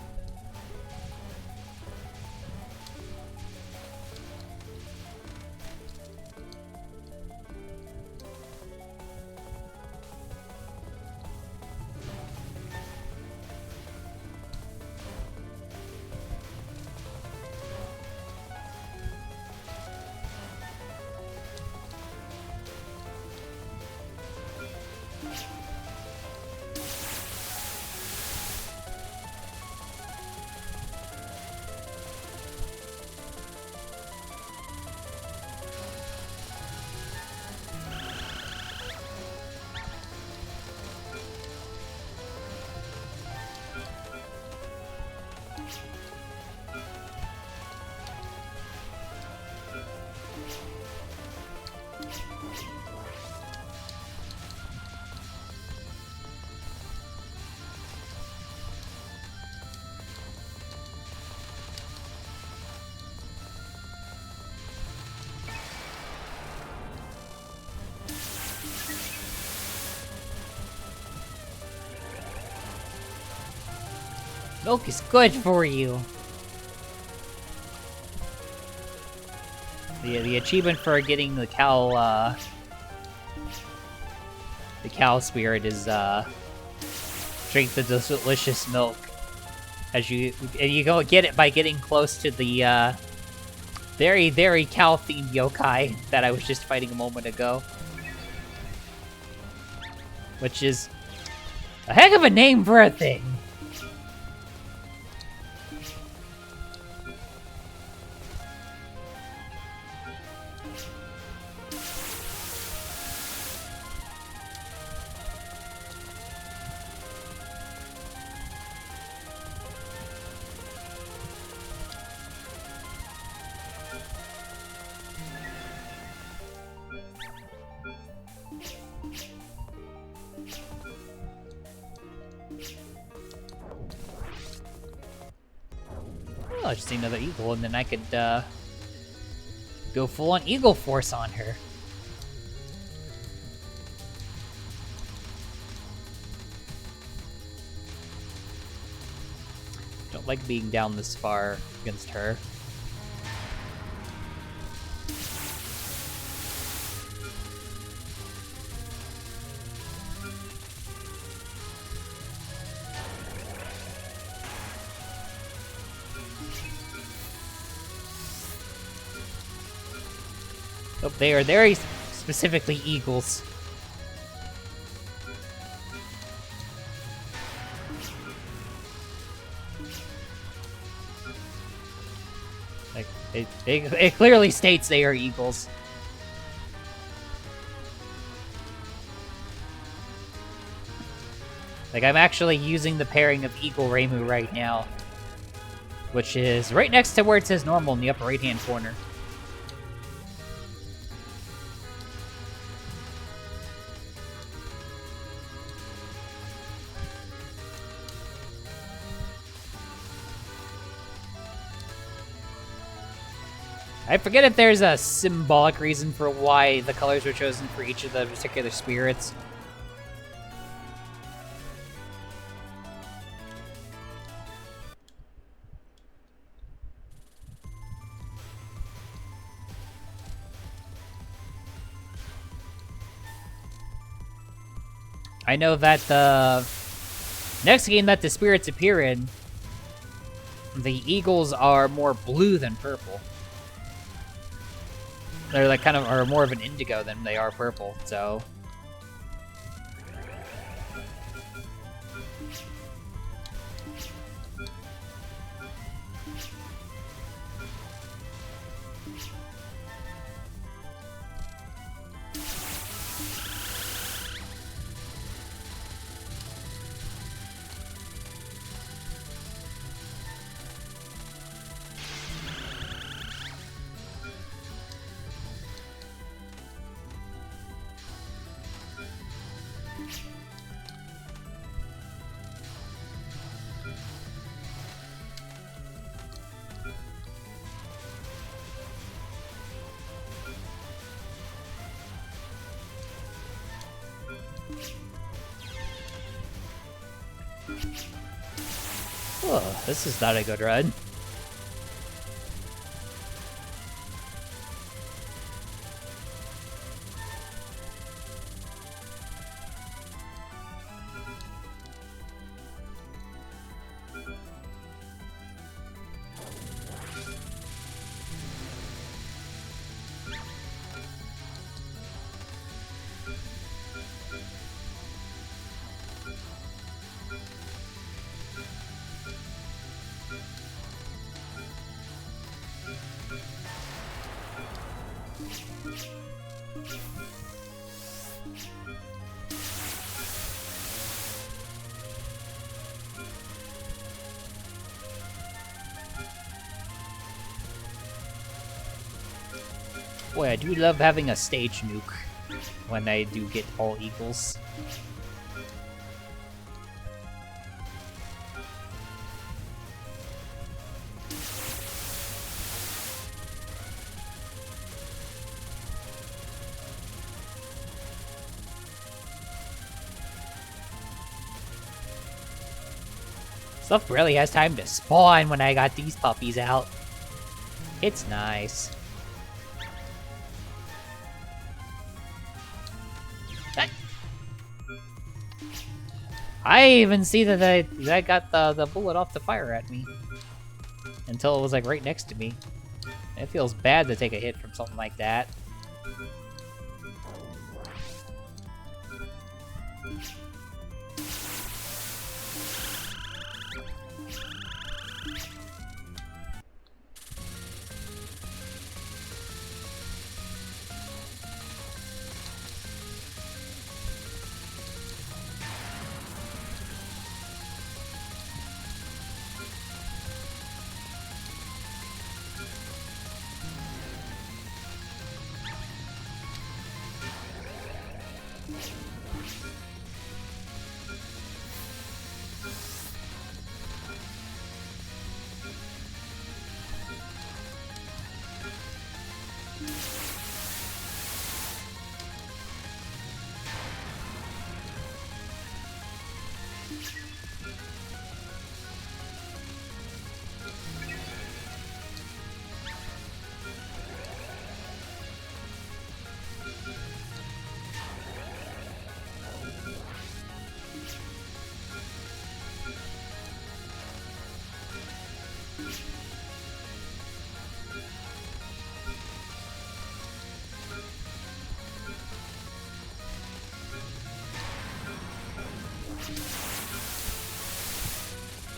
Milk is good for you. The achievement for getting the cow spirit is drink the delicious milk. As you go get it by getting close to the very, very cow themed yokai that I was just fighting a moment ago, which is a heck of a name for a thing. I just need another eagle, and then I could go full on eagle force on her. Don't like being down this far against her. Oh, they are very specifically eagles. Like, it clearly states they are eagles. Like, I'm actually using the pairing of Eagle Reimu right now, which is right next to where it says normal in the upper right-hand corner. I forget if there's a symbolic reason for why the colors were chosen for each of the particular spirits. I know that the next game that the spirits appear in, the eagles are more blue than purple. They're like kind of are more of an indigo than they are purple, so. Oh, this is not a good run. Boy, I do love having a stage nuke when I do get all eagles. Stuff barely has time to spawn when I got these puppies out. It's nice. I even see that I got the bullet off the fire at me. Until it was like right next to me. It feels bad to take a hit from something like that.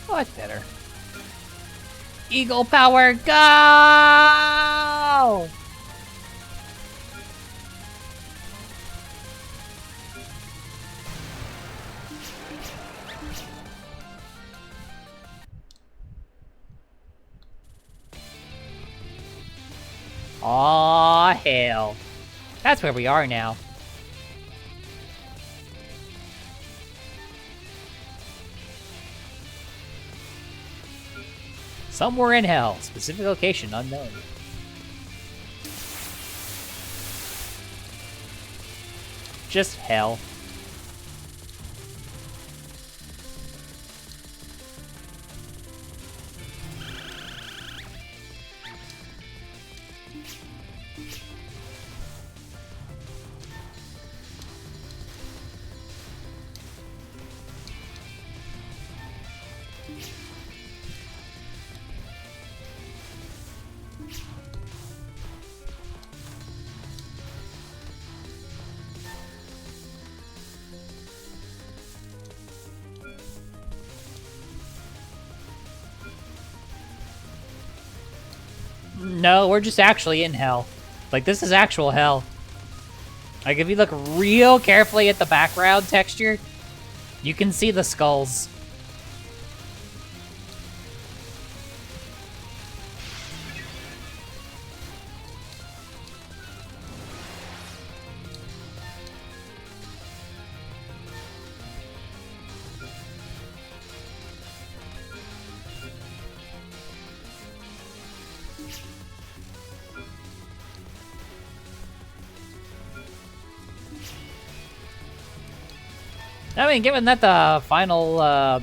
Oh, that's better. Eagle power, go! Aw, hell. That's where we are now. Somewhere in hell. Specific location unknown. Just hell. No, we're just actually in hell. Like, this is actual hell. Like, if you look real carefully at the background texture, you can see the skulls. I mean, given that the final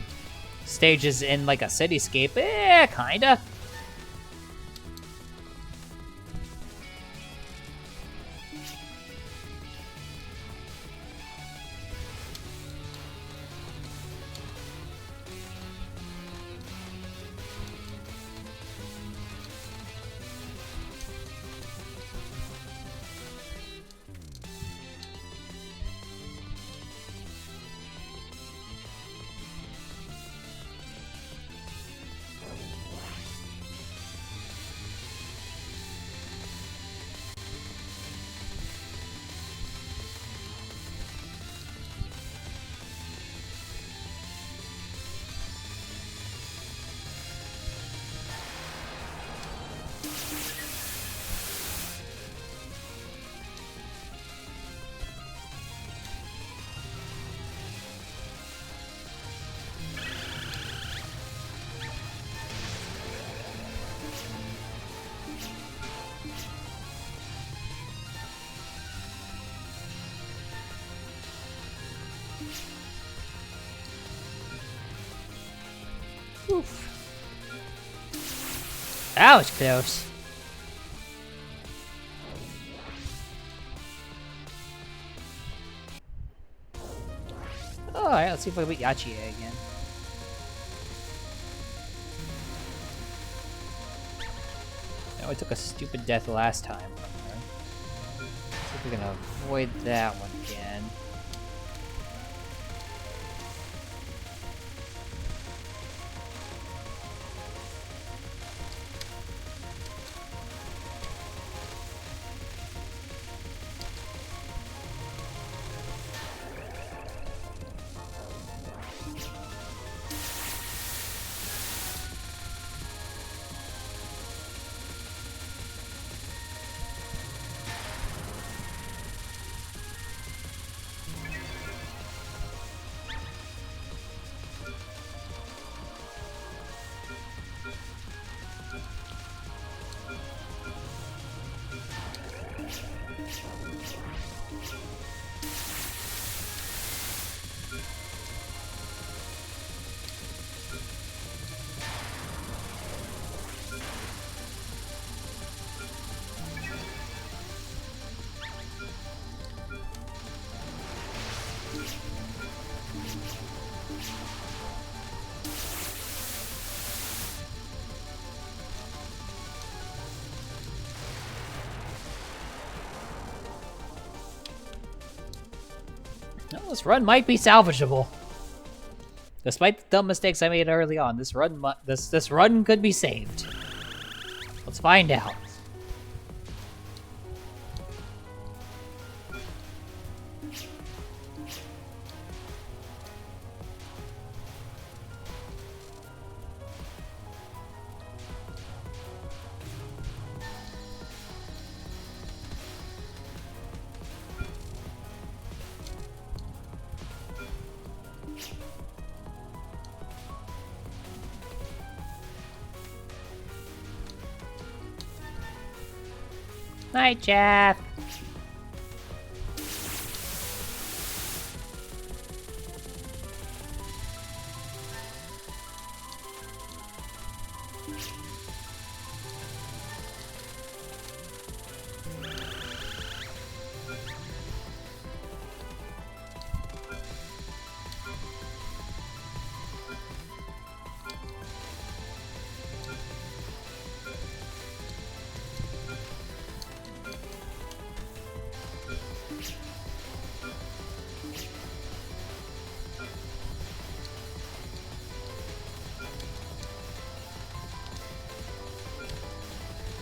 stages in like a cityscape. Eh, kinda. Oof. That was close. Alright, let's see if I can beat Yachi again. I know I took a stupid death last time. See if we can avoid that one again. No, this run might be salvageable. Despite the dumb mistakes I made early on, this run could be saved. Let's find out. Night, Jeff.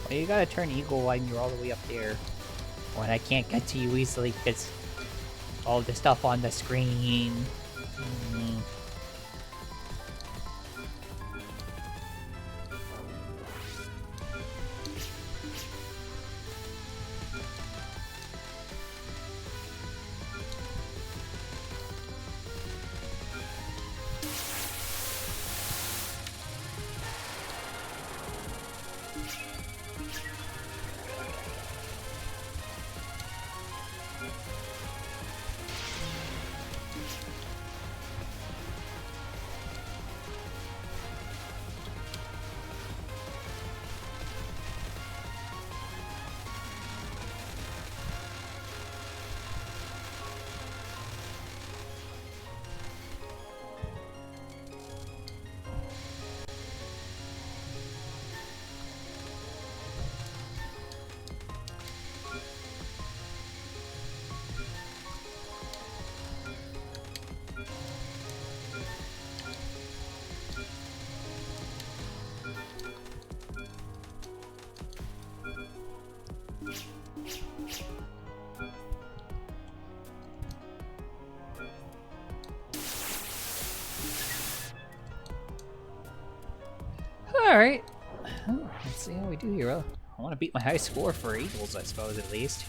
Well, you gotta turn eagle when you're all the way up there. When I can't get to you easily because all the stuff on the screen. Alright. Let's see how we do here. I want to beat my high score for Eagles, I suppose, at least.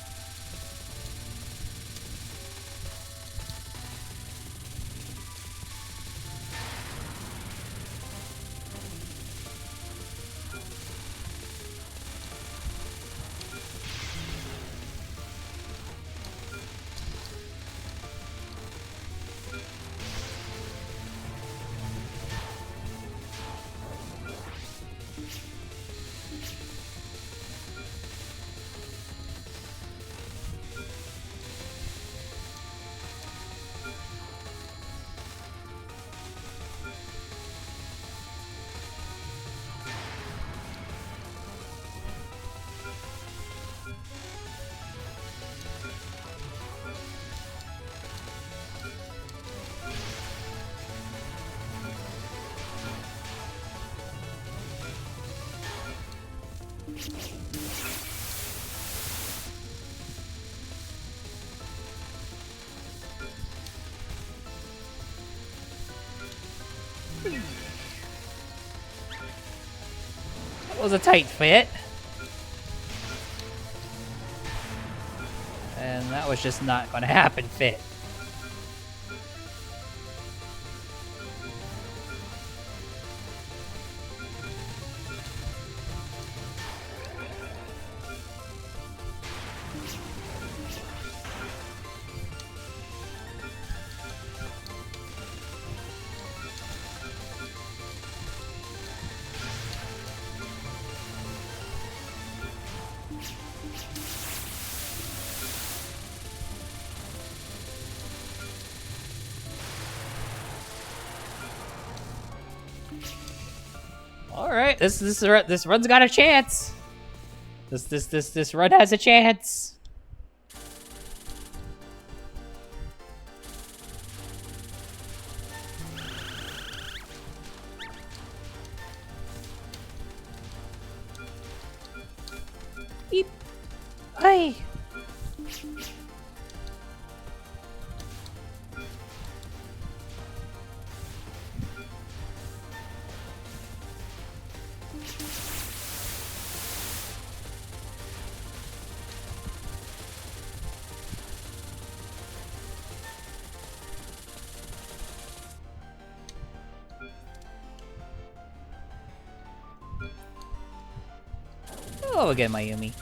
That was a tight fit. And that was just not going to happen fit. All right, this run's got a chance. This run has a chance. Eep. Hey. Hello again, Mayumi.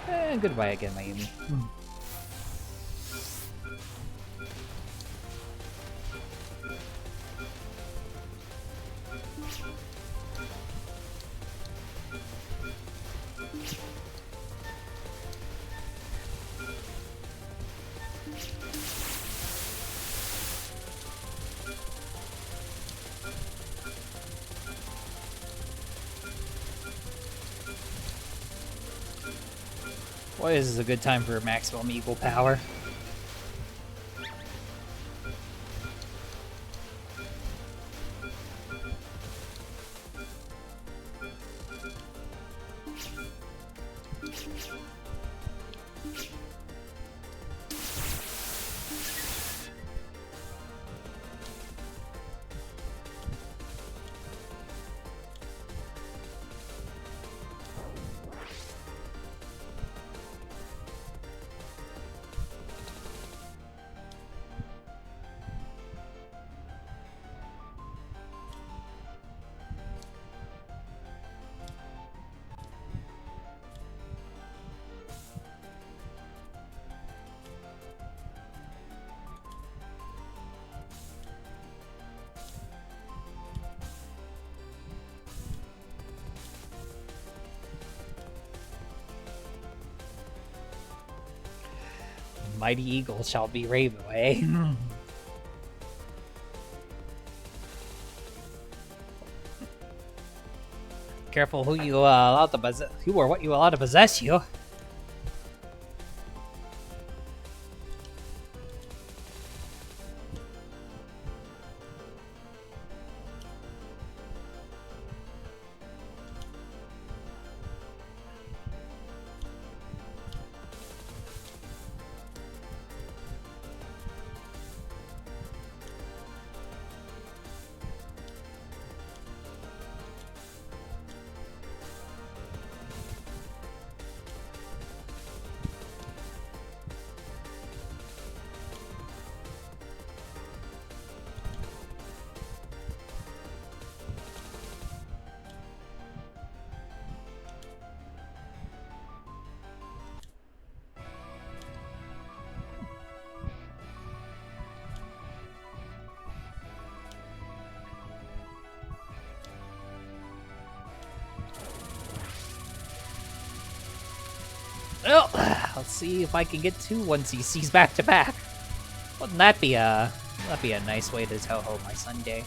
And goodbye again, Mayumi. Boy, this is a good time for maximum eagle power. Mighty eagle shall be Raven away. Careful who you allow to possess. Who or what you allow to possess you. Well, let's see if I can get 2 1cc's back to back. Wouldn't that be a nice way to Touhou my Sunday?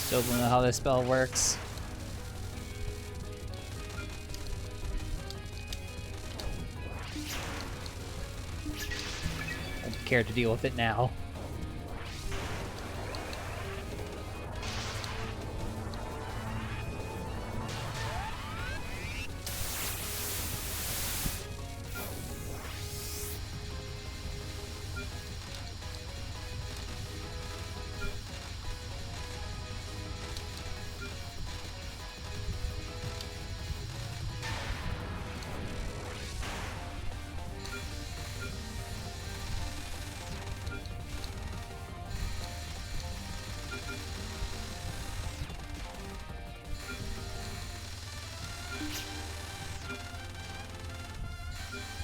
Still don't know how this spell works. I don't care to deal with it now.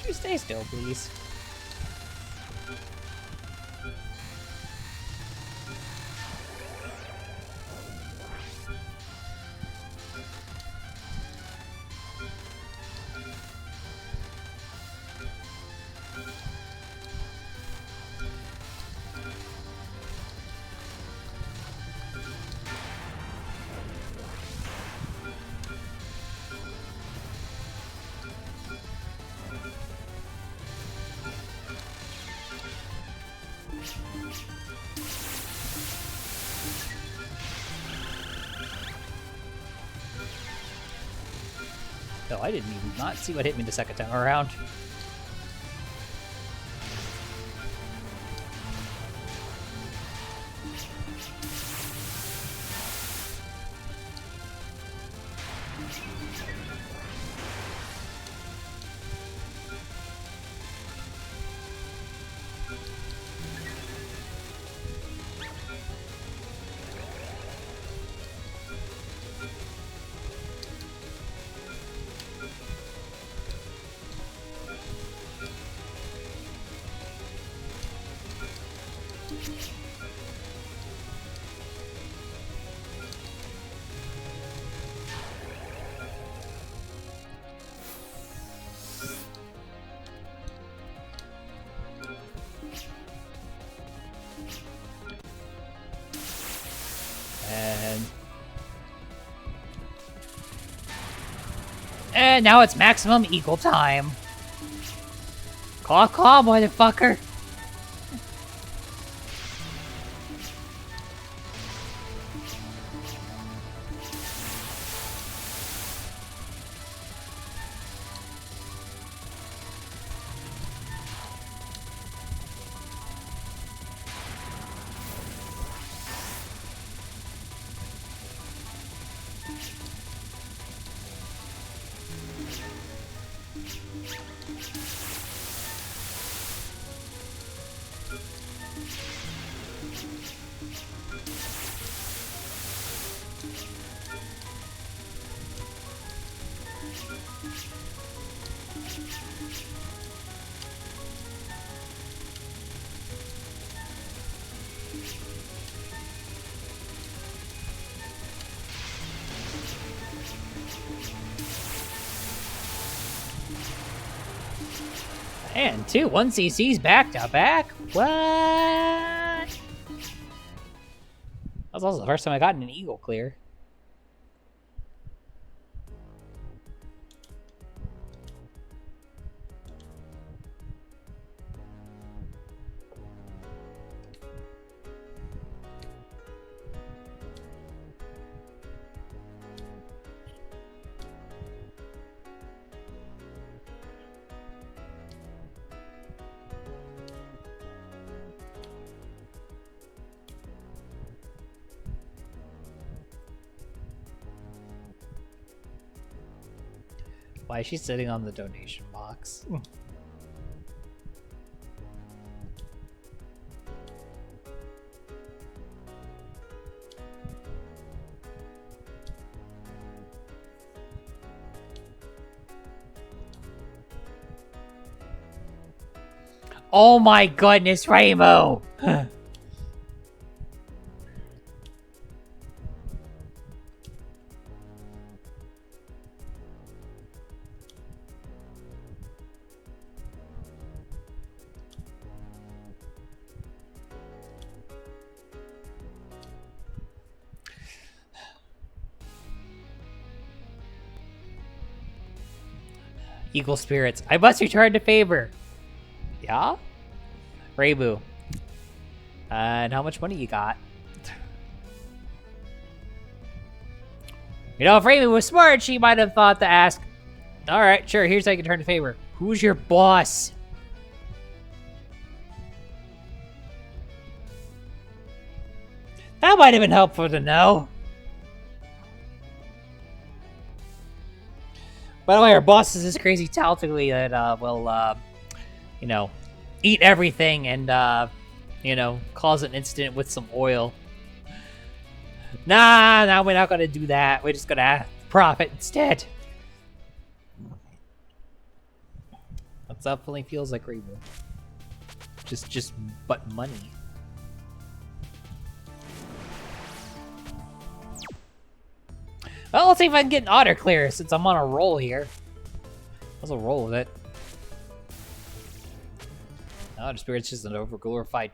Could you stay still, please? Oh, I didn't even not see what hit me the second time around. And now it's maximum eagle time. Claw, claw, motherfucker. And 2 1cc's back to back? What? That was also the first time I got an eagle clear. Why is she sitting on the donation box? Oh my goodness, Rainbow! Equal spirits. I must return to favor. Yeah? Rainbow. And how much money you got? You know, if Rainbow was smart, she might have thought to ask, alright, sure, here's how you can turn to favor. Who's your boss? That might have been helpful to know. By the way, our boss is this crazy Taltugly that will, you know, eat everything and, you know, cause an incident with some oil. Nah, we're not gonna do that. We're just gonna profit instead. That definitely feels like Rainbow. Just but money. Well, let's see if I can get an auto clear since I'm on a roll here. Let's roll with it. Oh, the spirit's just an overglorified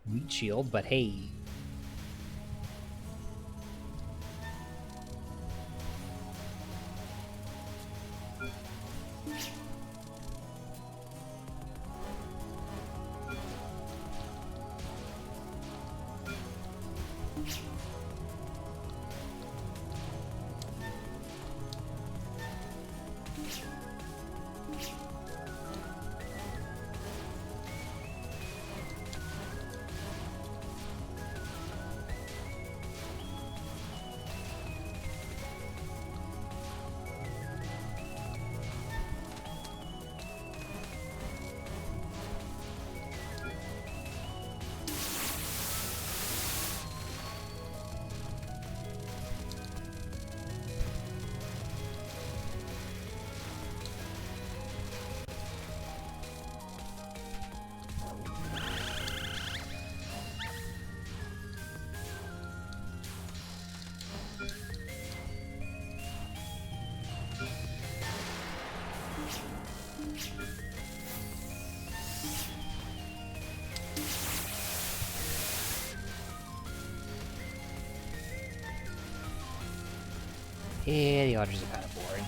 meat shield, but hey. Yeah, the otters are kind of boring.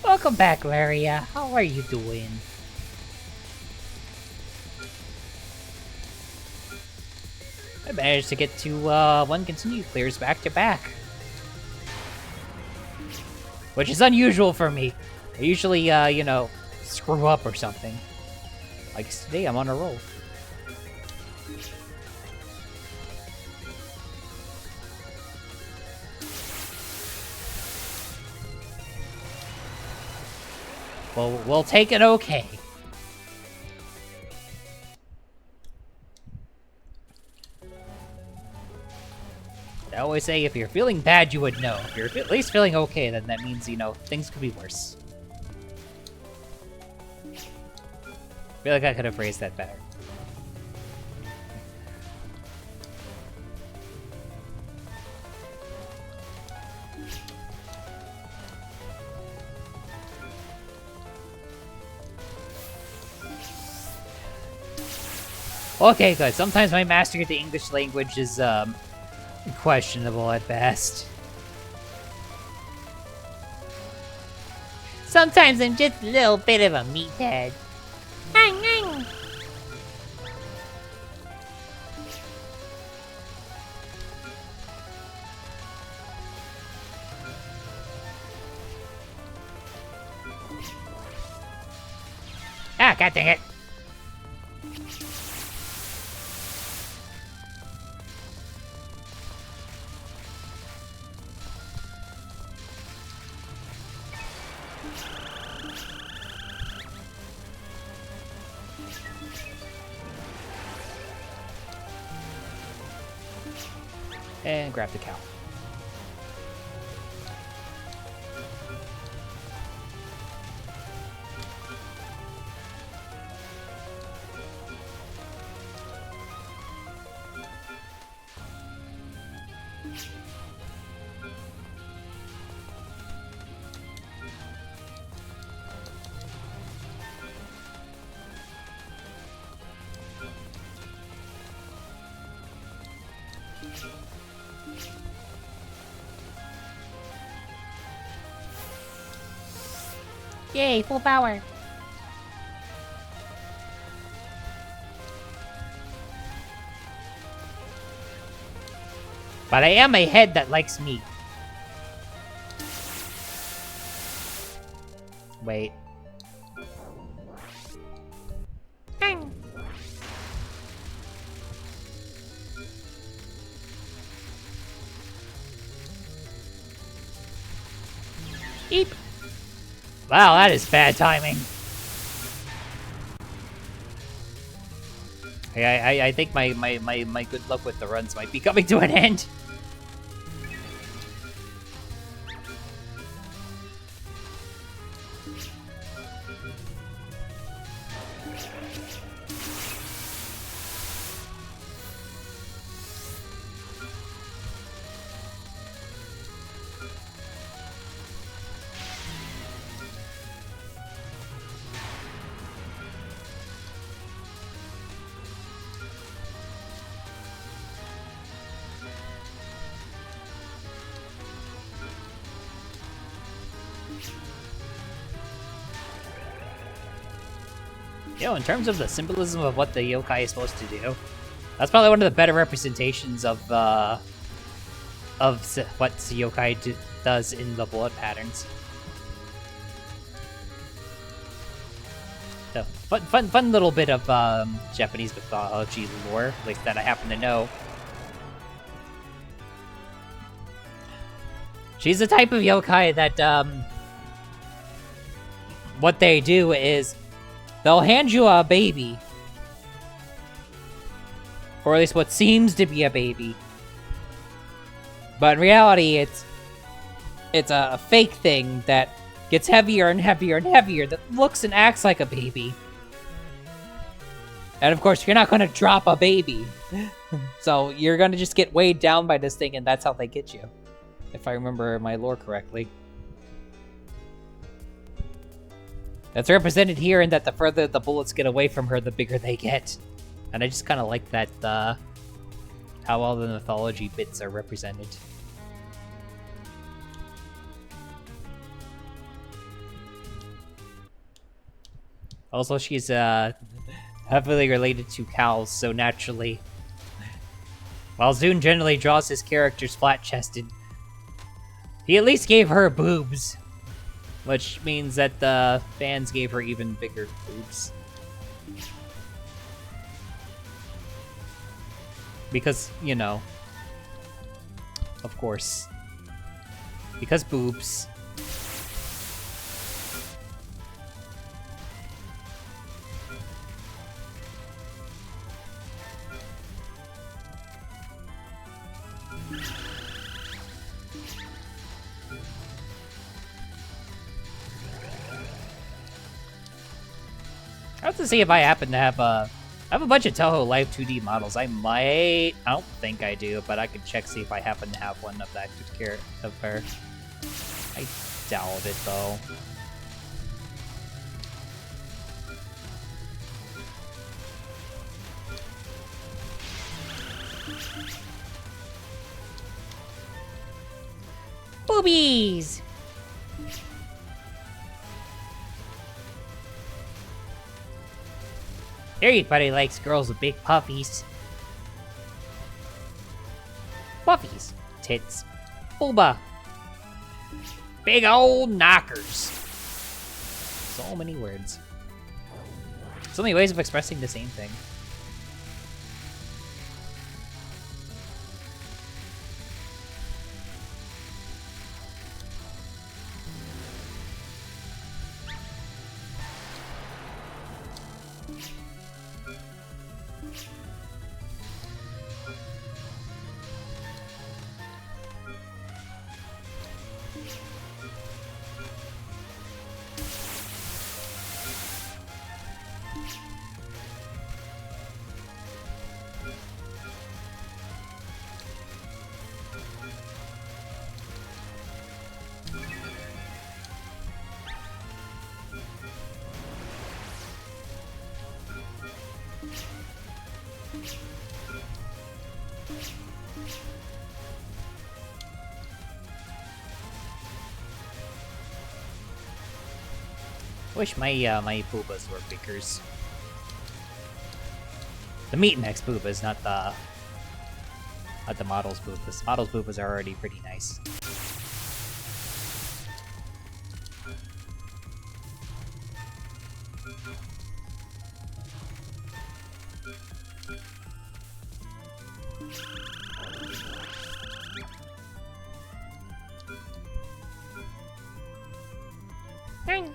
Welcome back, Laria. How are you doing? I managed to get to one continued clears back to back. Which is unusual for me. I usually, you know, screw up or something. Like today, I'm on a roll. We'll take it okay. I always say if you're feeling bad, you would know. If you're at least feeling okay, then that means, you know, things could be worse. I feel like I could have phrased that better. Okay, good. Sometimes my mastery of the English language is, questionable at best. Sometimes I'm just a little bit of a meathead. Ah, god dang it. And grab the cow. Yay, full power. But I am a head that likes meat. Wait. Eep. Wow, that is bad timing. I think my good luck with the runs might be coming to an end. You know, in terms of the symbolism of what the yokai is supposed to do, that's probably one of the better representations of what the yokai does in the bullet patterns. So, fun little bit of Japanese mythology lore, at least that I happen to know. She's the type of yokai that what they do is they'll hand you a baby. Or at least what seems to be a baby. But in reality, it's a fake thing that gets heavier and heavier and heavier that looks and acts like a baby. And of course, you're not going to drop a baby. So you're going to just get weighed down by this thing, and that's how they get you. If I remember my lore correctly. That's represented here in that the further the bullets get away from her, the bigger they get. And I just kind of like that, how all the mythology bits are represented. Also, she's heavily related to cows, so naturally. While Zune generally draws his characters flat-chested, he at least gave her boobs. Which means that the fans gave her even bigger boobs. Because, you know. Of course. Because boobs. to see if I happen to have I have a bunch of Touhou Live 2D models. I might. I don't think I do, but I could check see if I happen to have one of that character of her. I doubt it though. Boobies! Everybody likes girls with big puffies. Puffies. Tits. Booba. Big old knockers. So many words. So many ways of expressing the same thing. I wish my my boobas were bigger. The Meat Max boobas, not the models boobas. Models boobas are already pretty nice. Dang.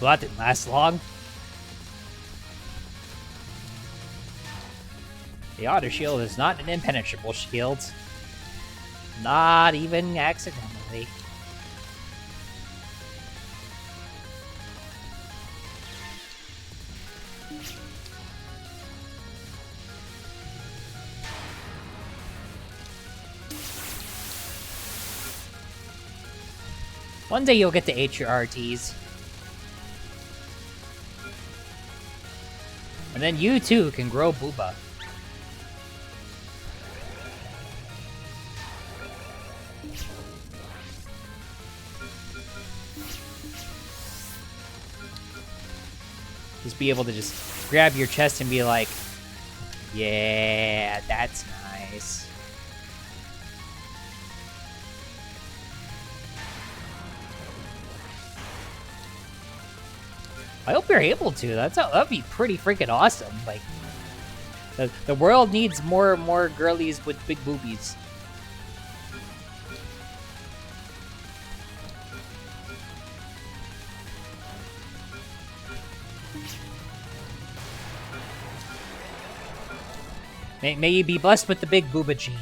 Well, that didn't last long. The auto shield is not an impenetrable shield. Not even accidentally. One day you'll get to H your RTs. And then you too can grow Booba. Just be able to just grab your chest and be like, yeah, that's nice. I hope you're able to. That'd be pretty freaking awesome. Like, the world needs more girlies with big boobies. May you be blessed with the big booba gene.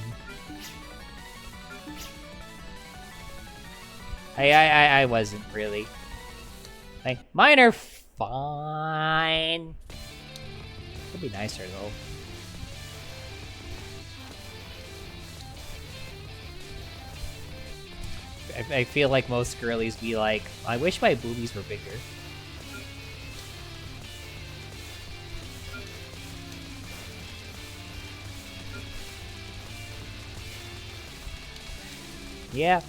I wasn't really. Like, mine are fine. Could be nicer though. I feel like most girlies be like, I wish my boobies were bigger. Yeah.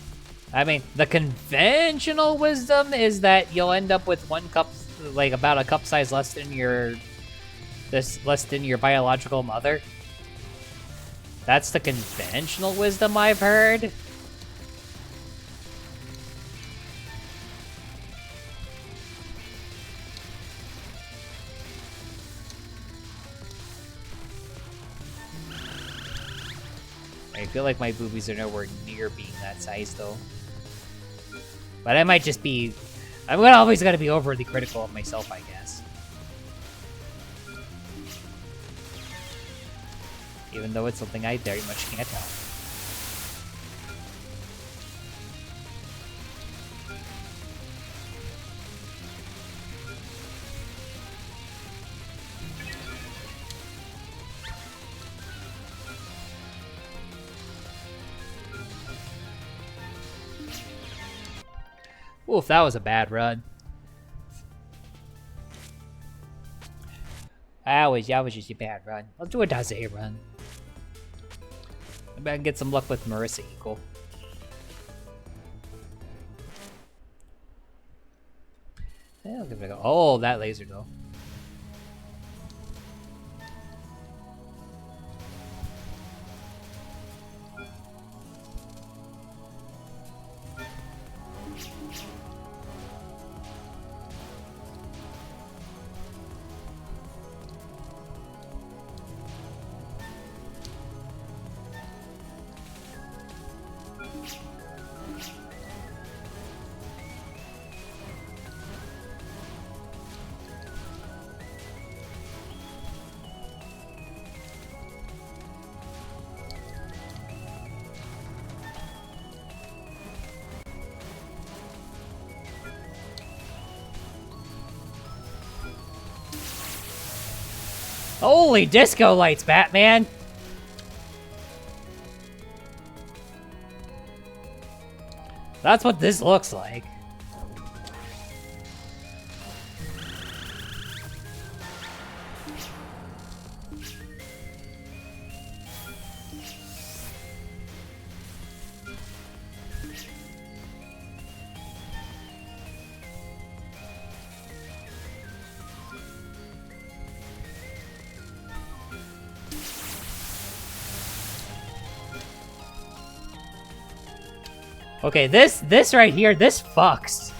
I mean, the conventional wisdom is that you'll end up with one cup, like about a cup size less than your biological mother. That's the conventional wisdom I've heard. I feel like my boobies are nowhere near being that size, though. But I might just be... I'm always gonna be overly critical of myself, I guess. Even though it's something I very much can't help. Oof, that was a bad run. That was just a bad run. Let's do a Daze run. Maybe I can get some luck with Marissa Eagle. Yeah, I'll give it a go. Oh, that laser though. Holy disco lights, Batman! That's what this looks like. Okay, this right here, this fucks.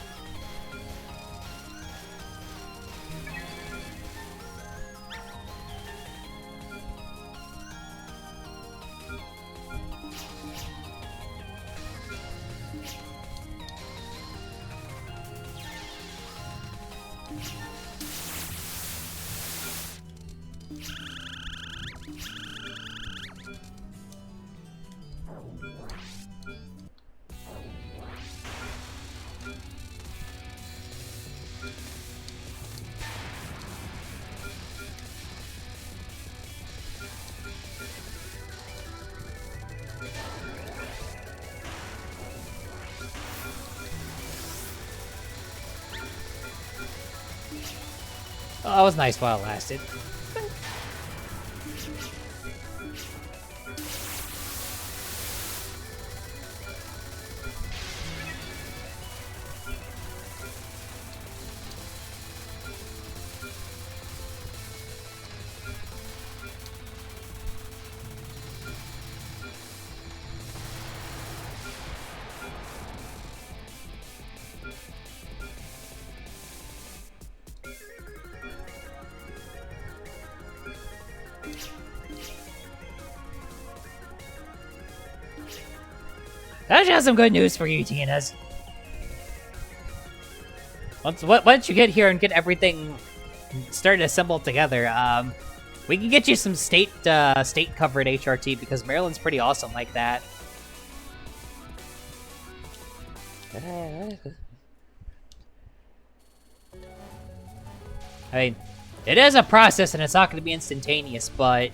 Oh, that was nice while it lasted. I actually have some good news for you, Tinas. Once you get here and get everything started assembled together, we can get you some state covered HRT because Maryland's pretty awesome like that. I mean, it is a process and it's not going to be instantaneous, but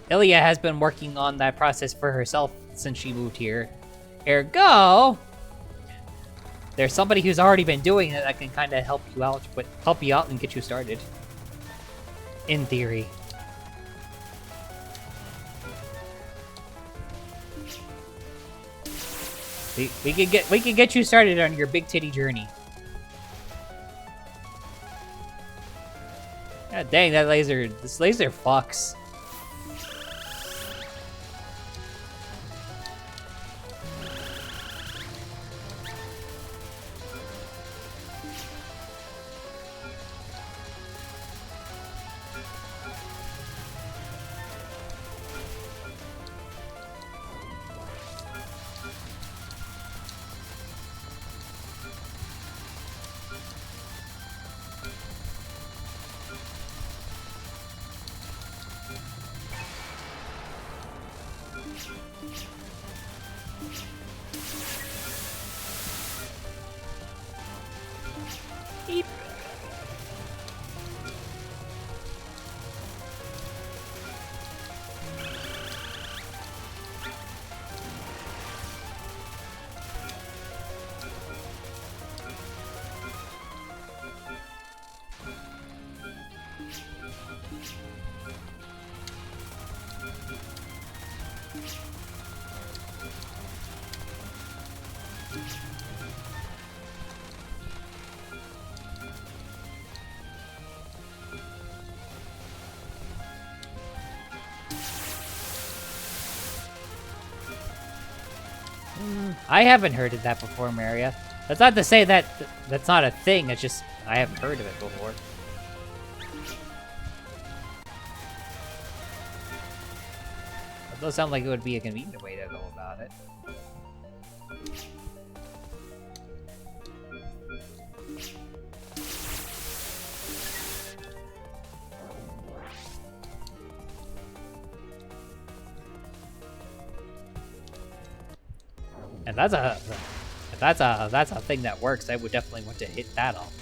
Ilya has been working on that process for herself since she moved here. Ergo, there's somebody who's already been doing it that can kind of help you out and get you started. In theory. We can get you started on your big titty journey. God dang, this laser fucks. I haven't heard of that before, Maria. That's not to say that that's not a thing, it's just I haven't heard of it before. It does sound like it would be a convenient way to go about it. And that's a thing that works. I would definitely want to hit that off.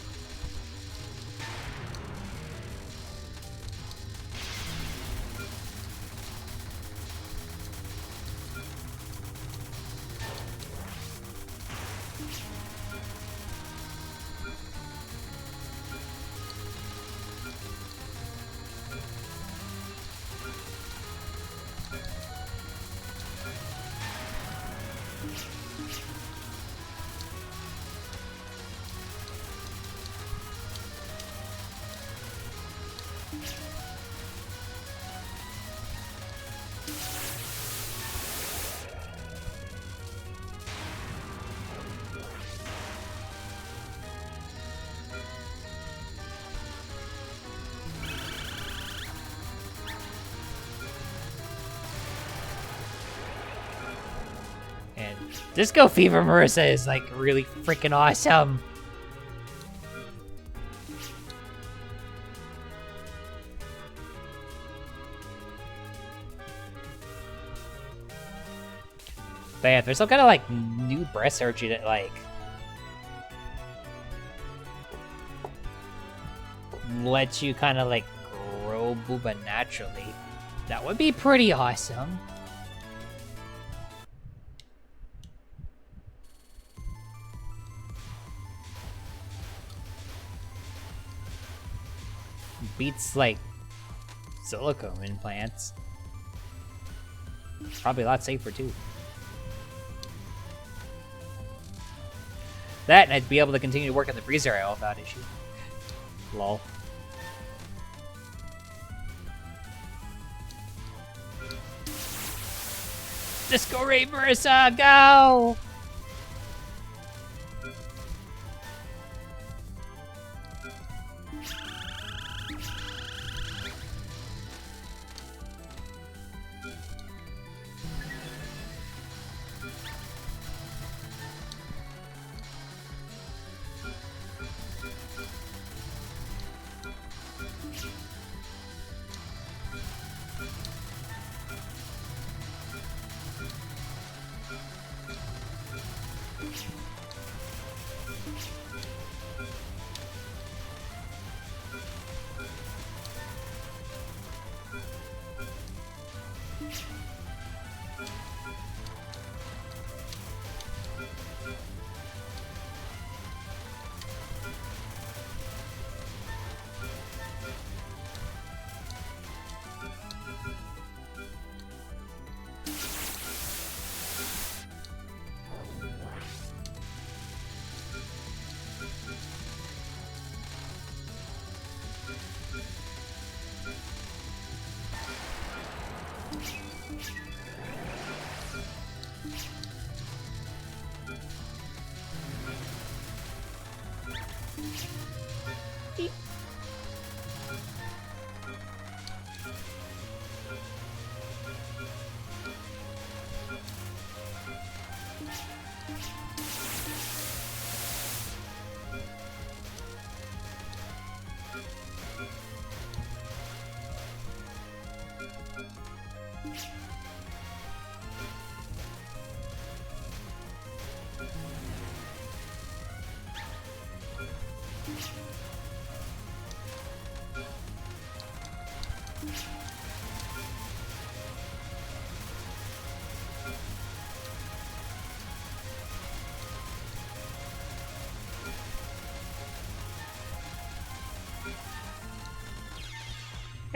Disco Fever Marissa is like really freaking awesome. But yeah, there's some kind of like new breast surgery that like lets you kind of like grow booba naturally. That would be pretty awesome. Beats like silicone implants. Probably a lot safer too. That, and I'd be able to continue to work on the freezer aisle without issue. Lol. Disco Ray Marissa, go!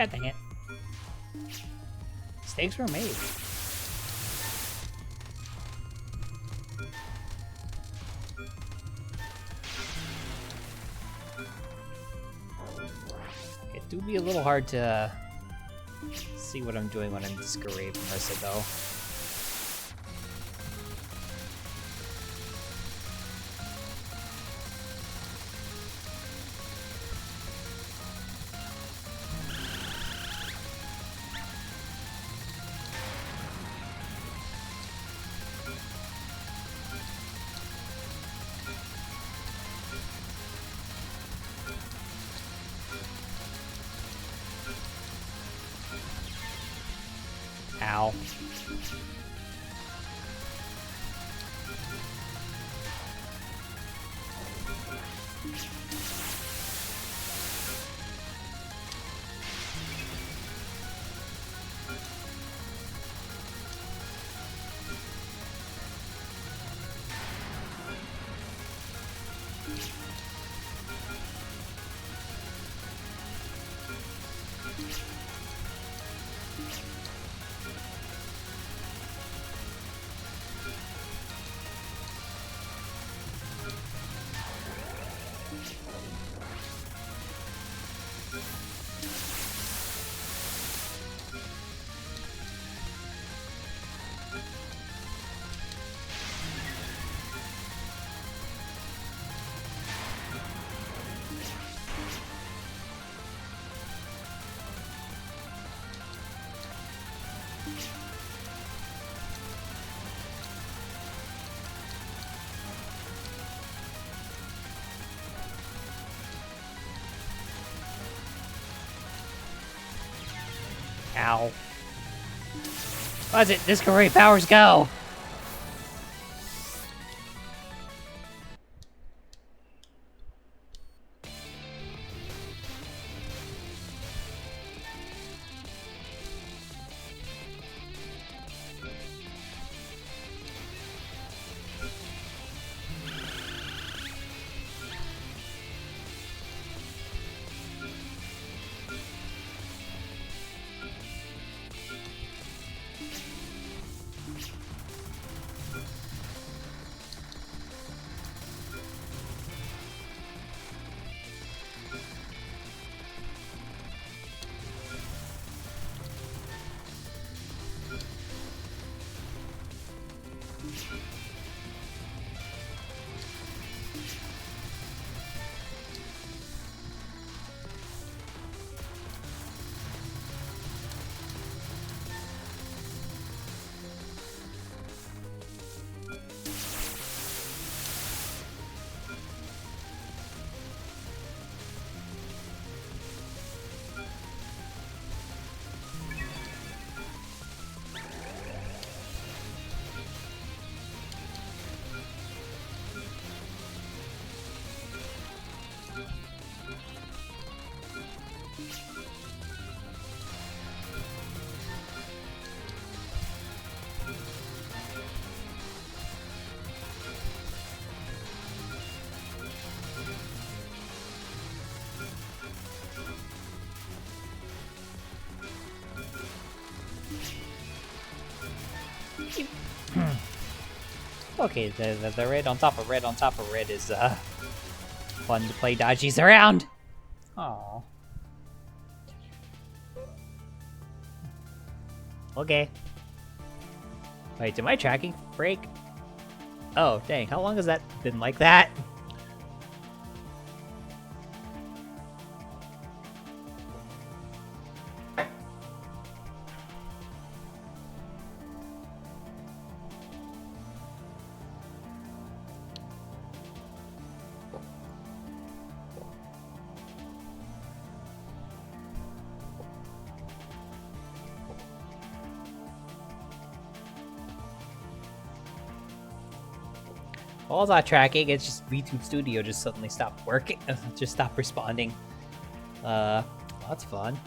God dang it. Mistakes were made. It do be a little hard to see what I'm doing when I'm discouraged from Marissa, though. Ow. Ow. What's it? Discovery powers go! Okay, the red on top of red on top of red is fun to play dodgies around. Aww. Okay. Wait, did my tracking break? Oh, dang, how long has that been like that? All that tracking, it's just VTube Studio just suddenly stopped working, just stopped responding. That's fun.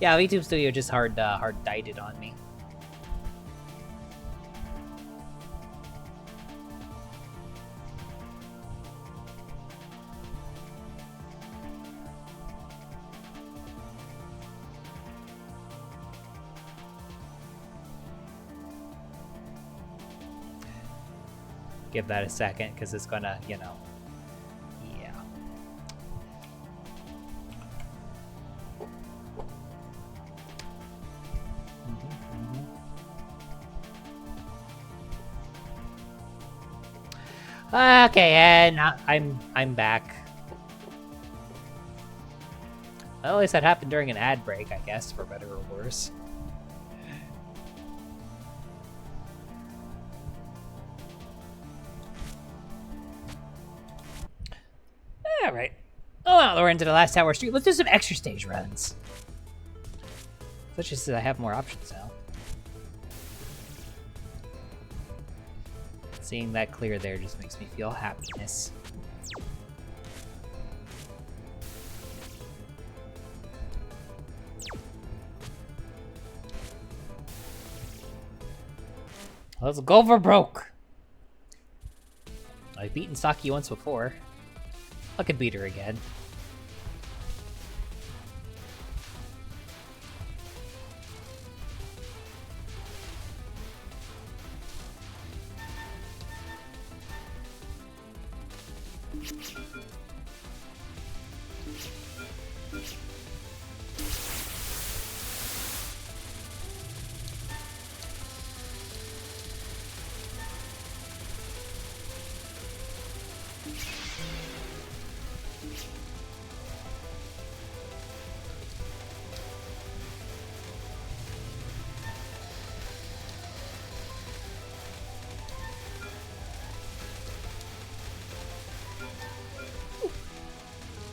Yeah, VTube Studio just hard died it on me. Give that a second, because it's gonna, you know, yeah. Okay, and I'm back. Well, at least that happened during an ad break, I guess, for better or worse. Alright. Oh, well, we're into the last tower street. Let's do some extra stage runs. Let's just say I have more options now. Seeing that clear there just makes me feel happiness. Let's go for broke. I've beaten Saki once before. I could beat her again.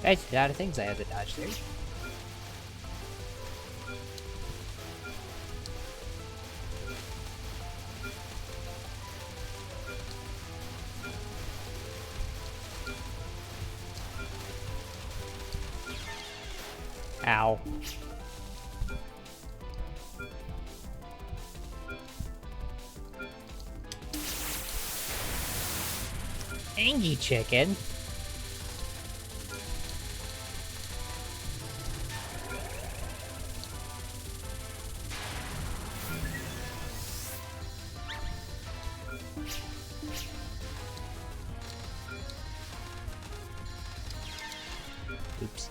Guys, a lot of things I have to dodge there. Ow. Angie chicken. Oops.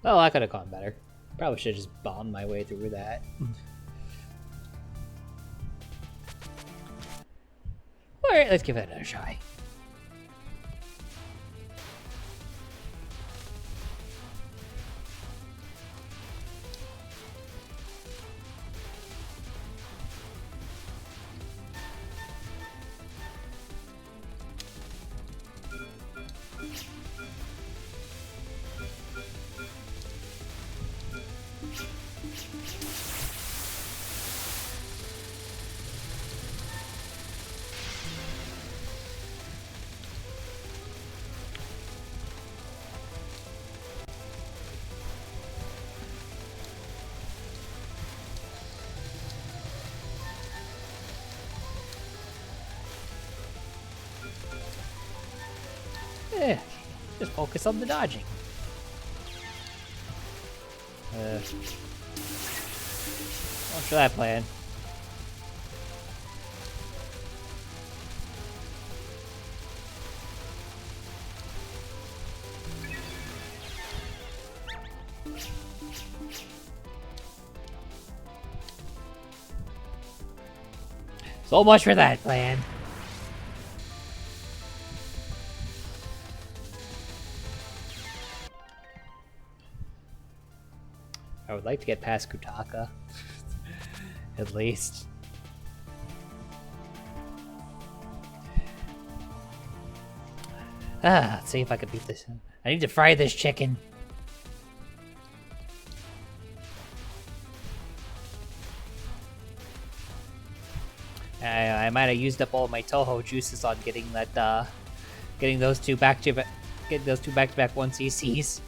Oh, I could have gone better. Probably should have just bombed my way through that. Alright, let's give it another try. Just focus on the dodging. Watch for that plan. So much for that plan. would like to get past Kutaka. At least. Let's see if I can beat this. I need to fry this chicken. I might have used up all my Touhou juices on getting that, getting those two back to back 1CCs.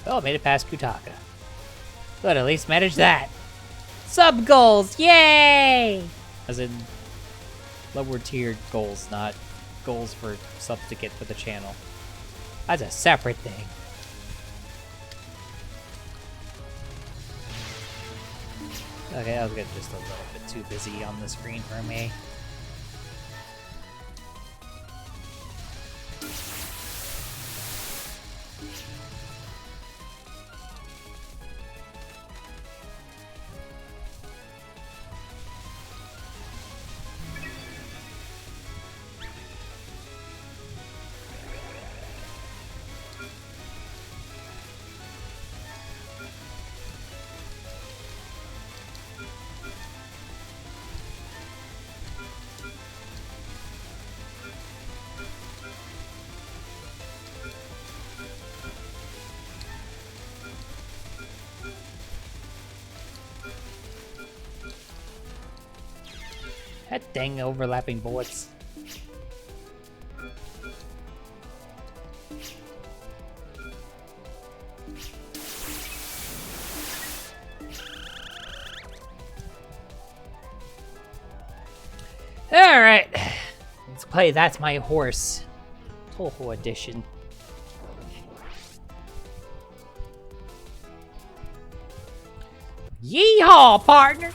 Oh, made it past Kutaka. Good, at least managed that. Sub goals, yay! As in, lower tiered goals, not goals for subs to get for the channel. That's a separate thing. Okay, I was getting just a little bit too busy on the screen for me. That dang overlapping bullets. Alright. Let's play That's My Horse. Touhou edition. Yeehaw, partner!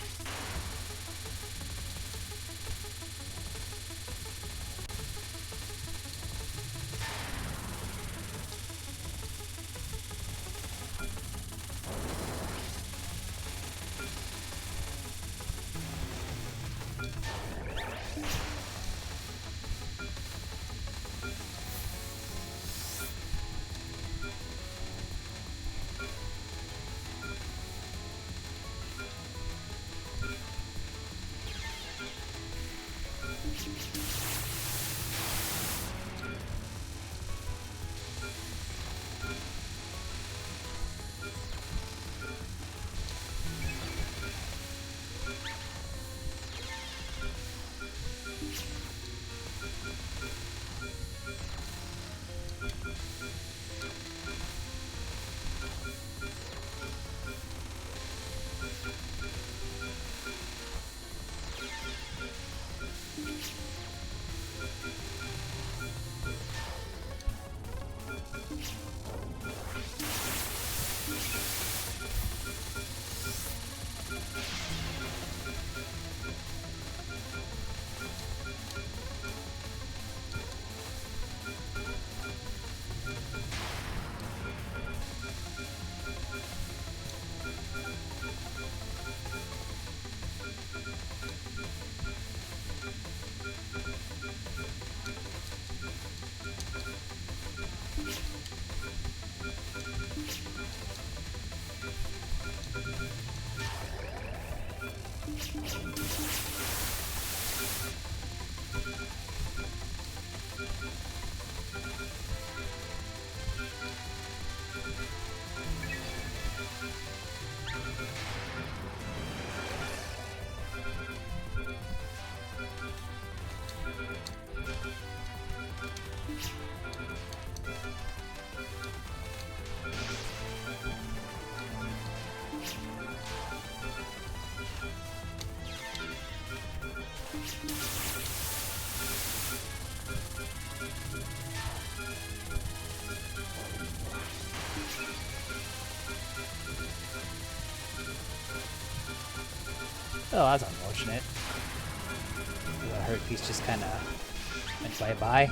Oh, that's unfortunate. The hurt piece just kind of went bye-bye.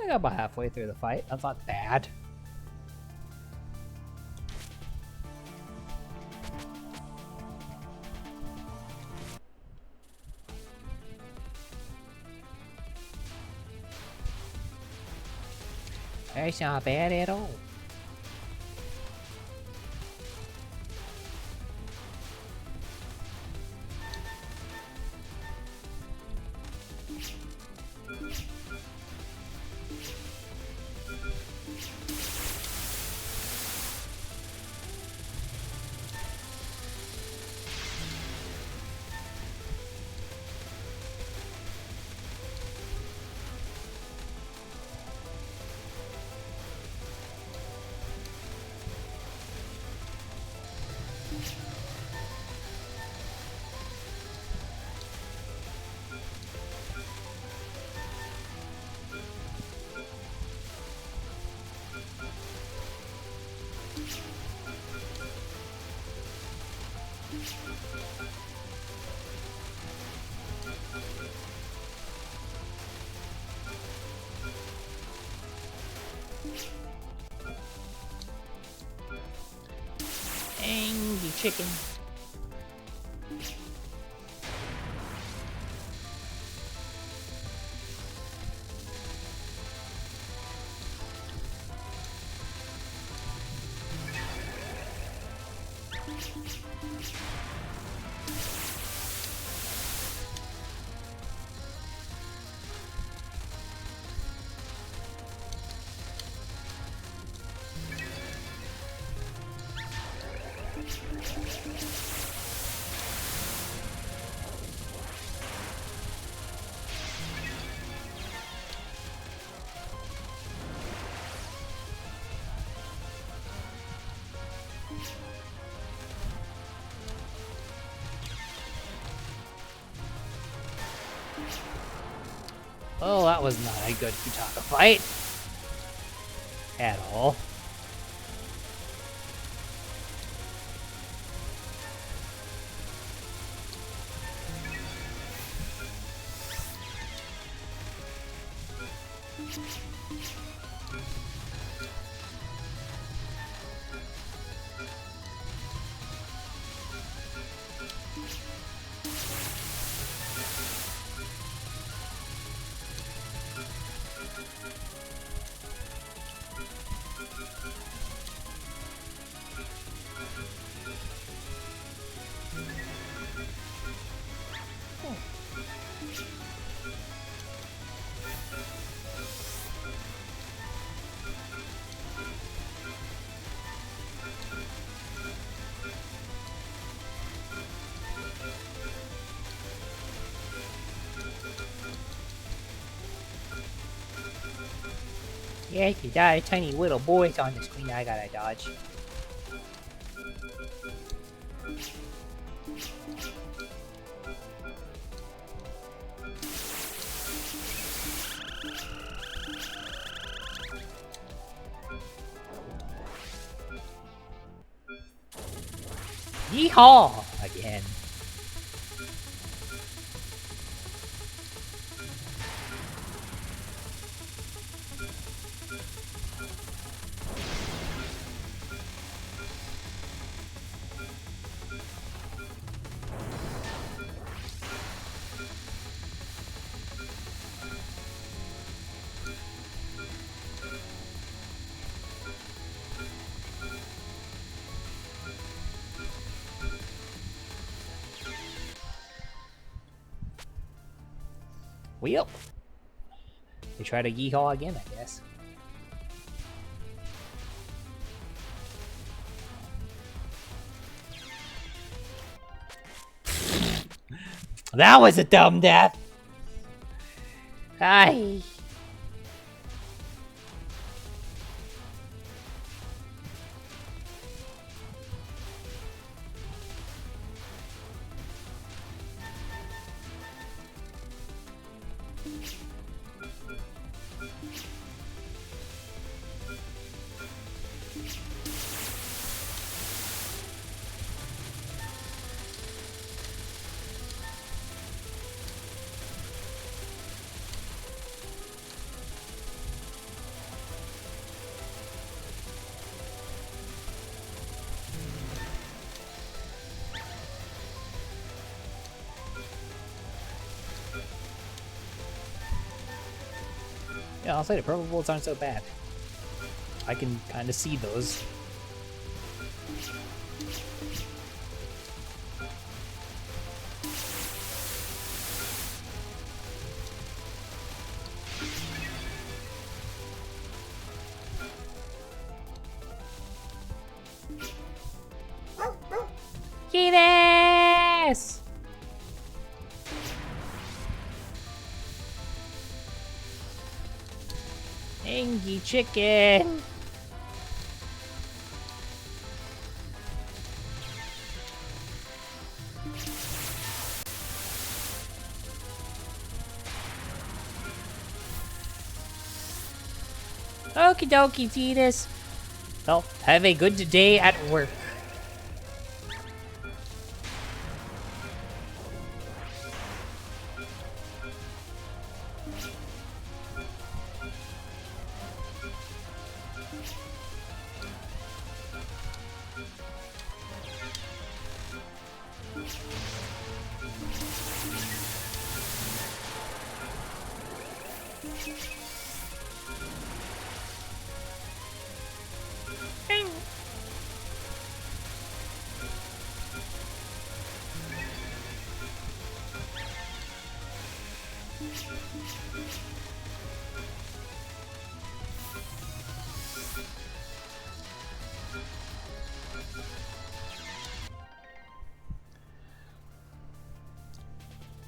I got about halfway through the fight. That's not bad. That's not bad at all. Angry chicken. Oh, that was not a good Futaka fight. At all. Yeah, if you die, a tiny little boy's on the screen I gotta dodge. Yeehaw! Again. Well, they try to yeehaw again, I guess. That was a dumb death. Hi. Yeah, I'll say the purple bullets aren't so bad. I can kind of see those. Yes! Angry chicken! Okie dokie, Titus. Well, have a good day at work.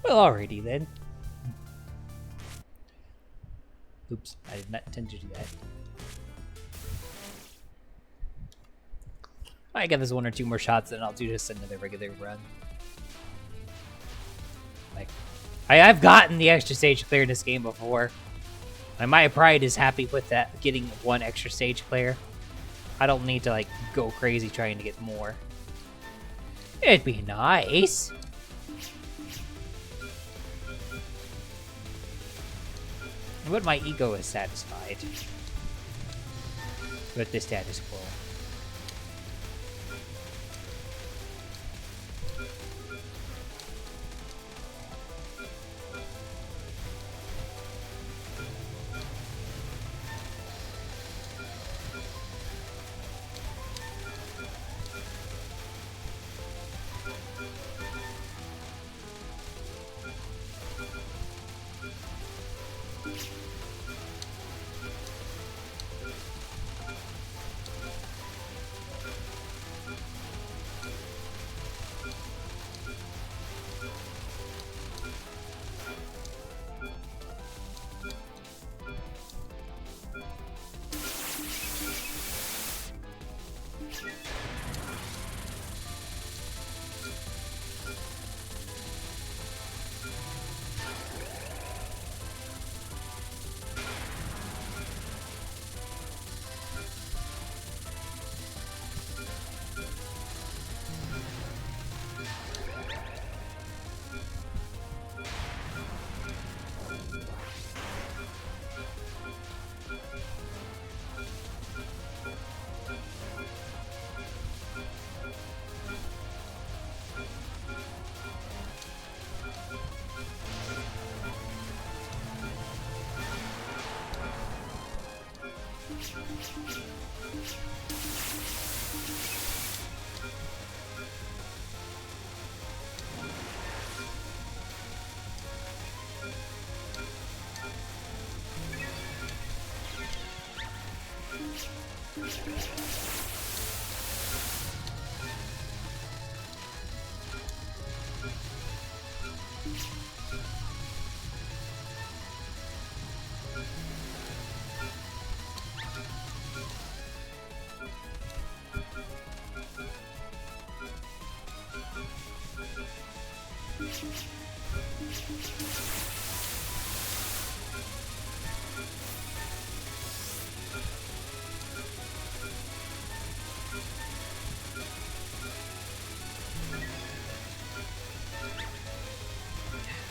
Well, alrighty then. Oops, I did not intend to do that. I give this one or two more shots, then I'll do just another regular run. Like, I've gotten the extra stage clear in this game before. My pride is happy with that, getting one extra stage clear. I don't need to, like, go crazy trying to get more. It'd be nice. But my ego is satisfied with the status quo.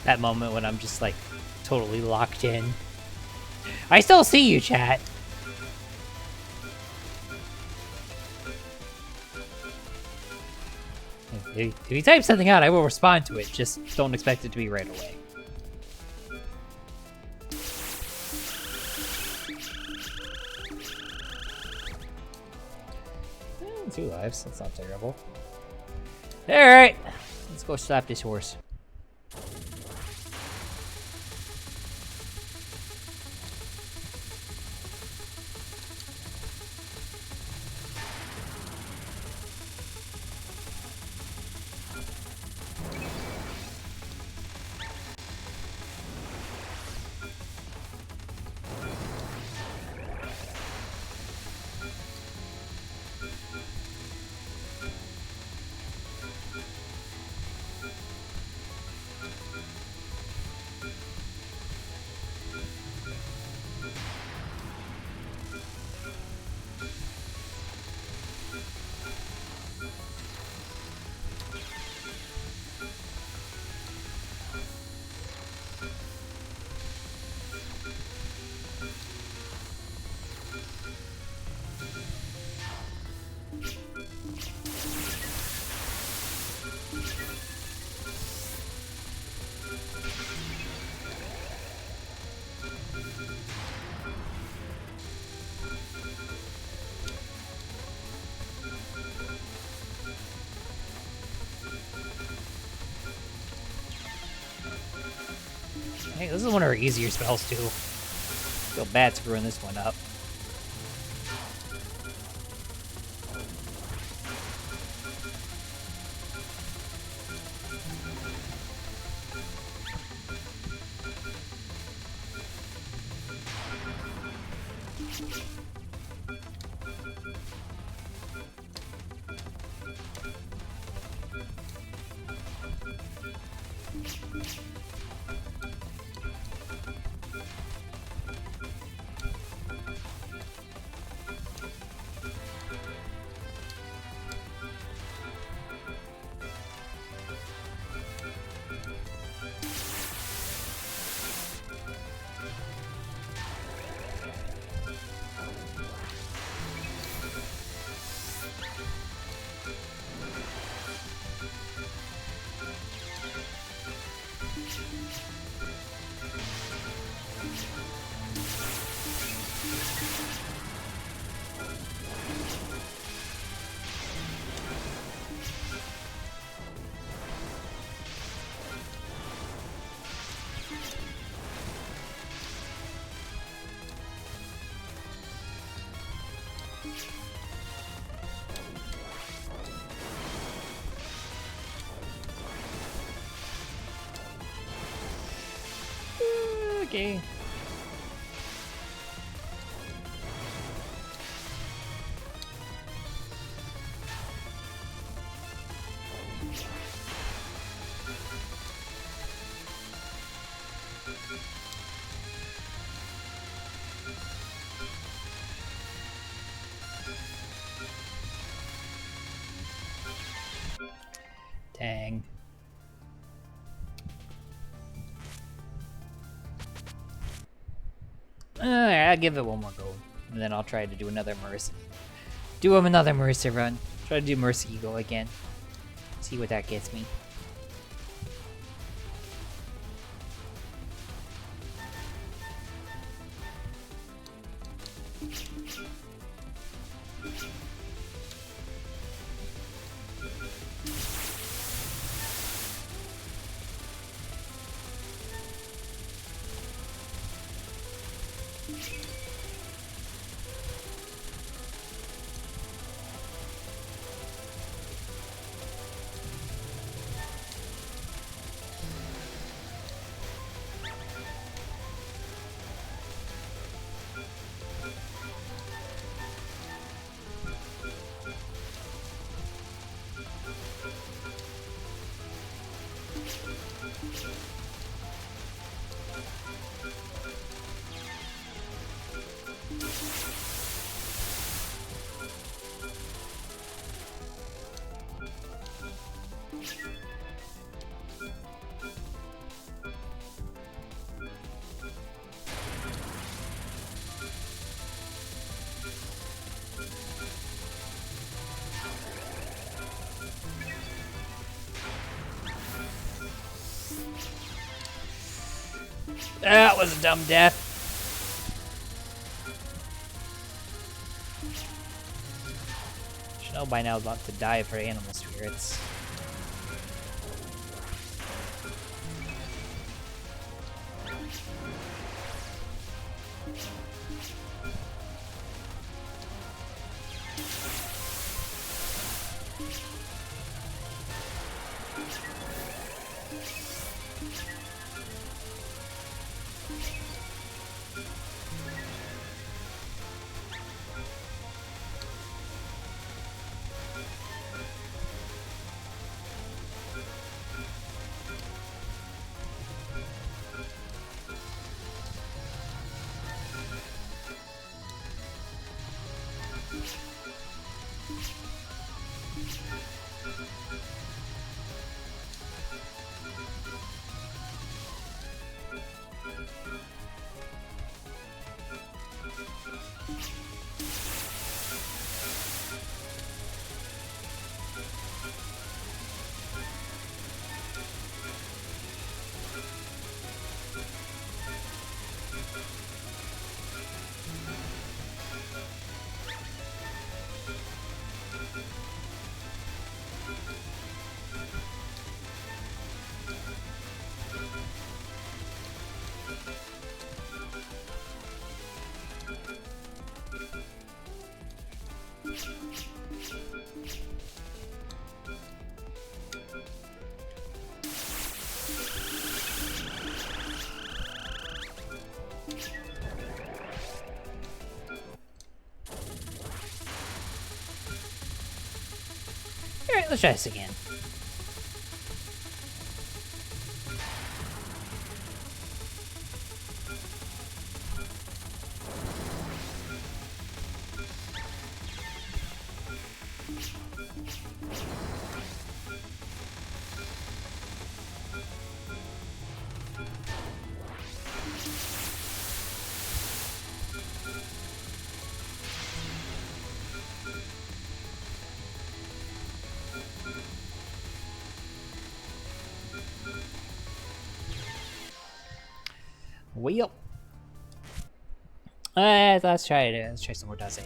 That moment when I'm just like totally locked in. I still see you, chat. If you type something out, I will respond to it. Just don't expect it to be right away. Eh, 2 lives. That's not terrible. Alright. Let's go slap this horse. Hey, this is one of her easier spells, too. Feel bad screwing this one up. Okay. Dang. I'll give it one more go, and then I'll try to do another Mercy. Do him another Mercy run. Try to do Mercy Eagle again. See what that gets me. That was a dumb death. Should know by now about to die for animal spirits. Alright, let's try this again. Well, let's try it. Let's try some more Daze.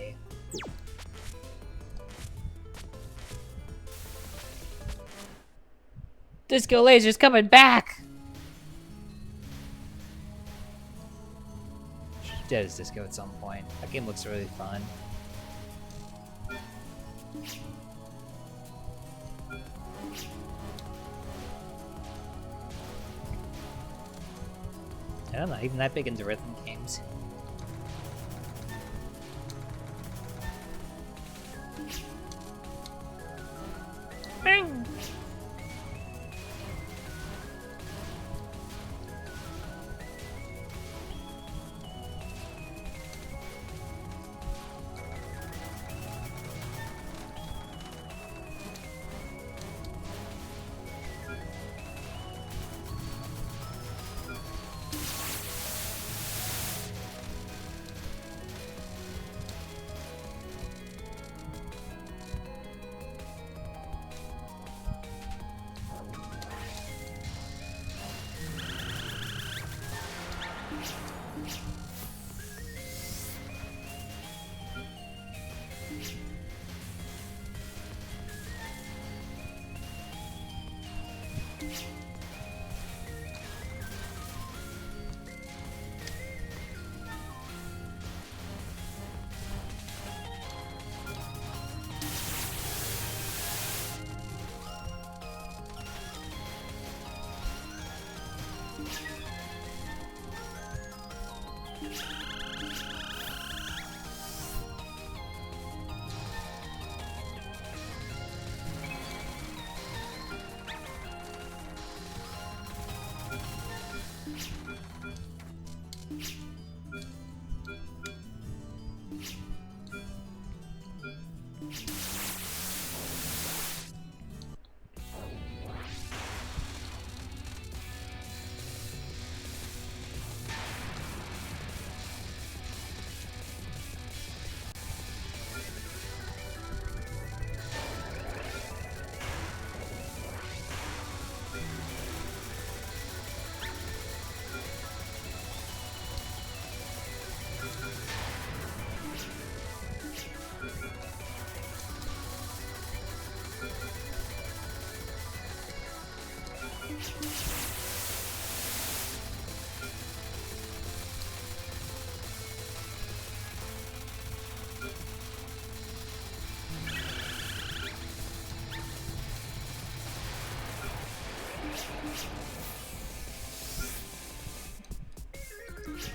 Disco Laser's coming back. Dead as Disco at some point. That game looks really fun. I'm not even that big into rhythm games. Bang!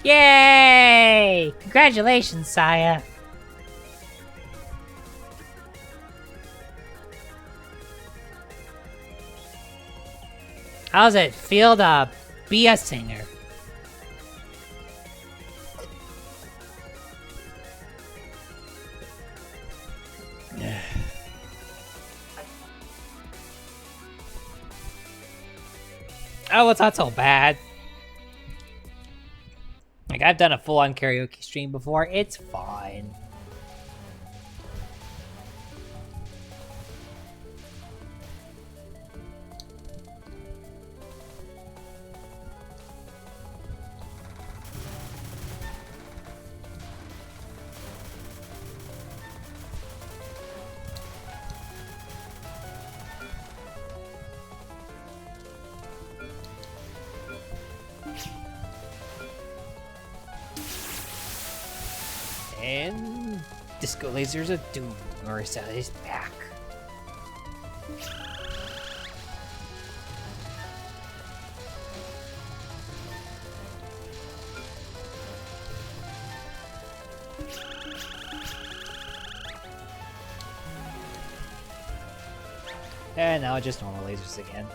Yay! Congratulations, Saya. How does it feel to be a singer? Oh, it's not so bad. Like, I've done a full-on karaoke stream before. It's fine. And Disco Laser's a Doom. Marissa is back. And now just normal lasers again.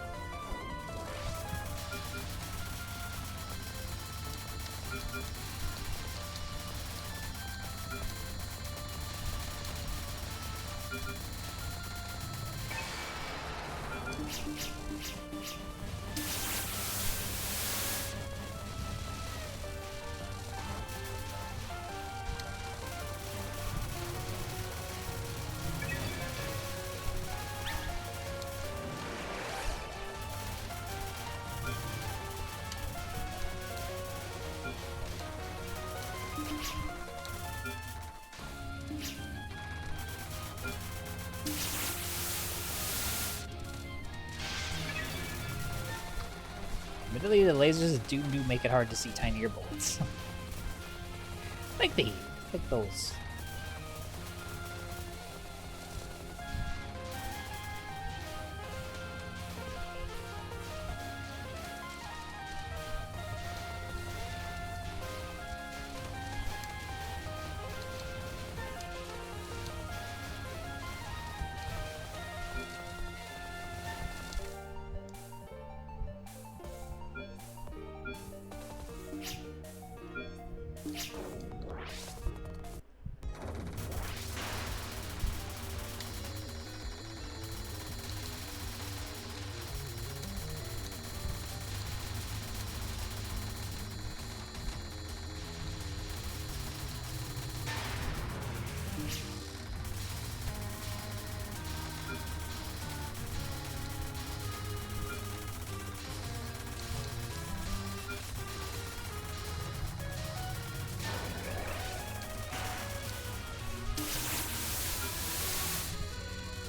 Admittedly, the lasers do make it hard to see tinier bullets. Like those.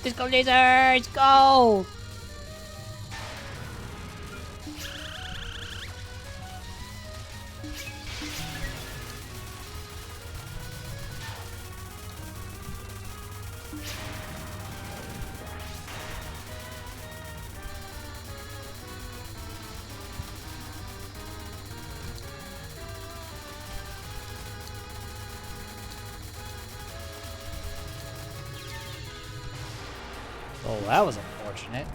Disco lasers, go! Oh, that was unfortunate.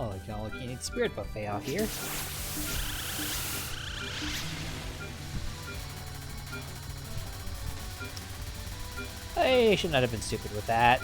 Oh, you can looking at Spirit Buffet out here. I should not have been stupid with that.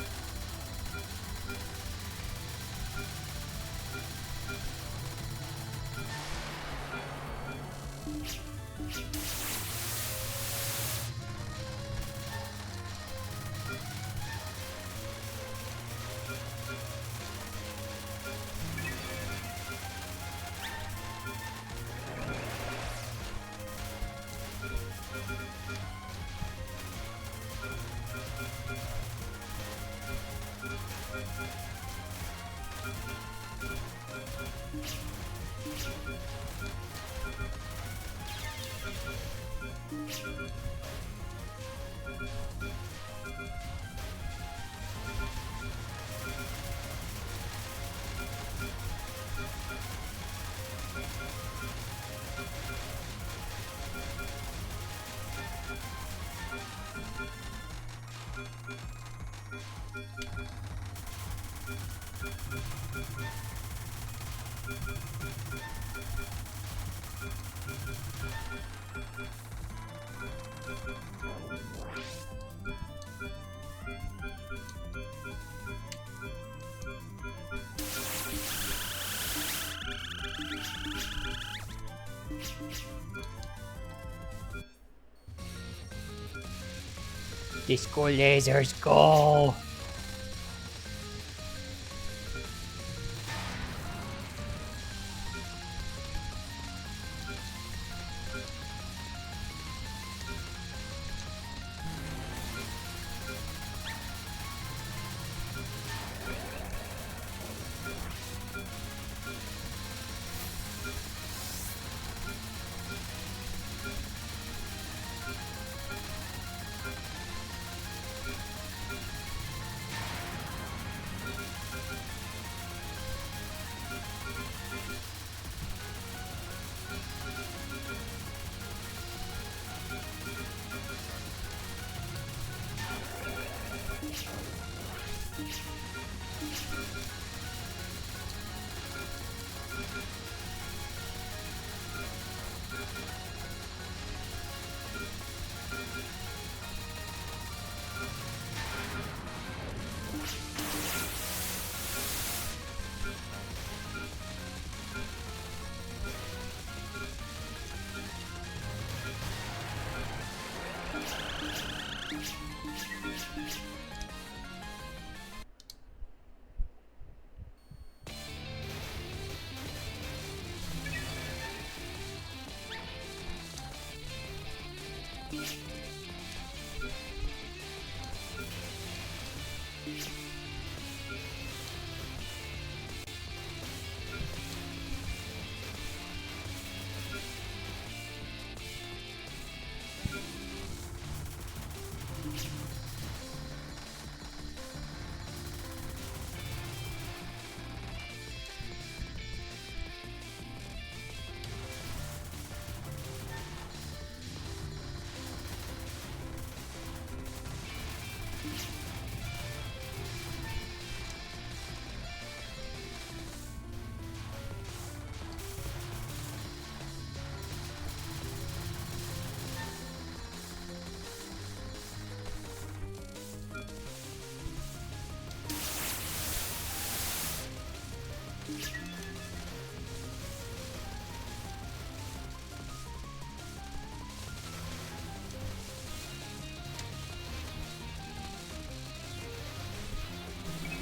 Disco lasers, go!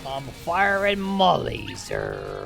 I'm firing my laser.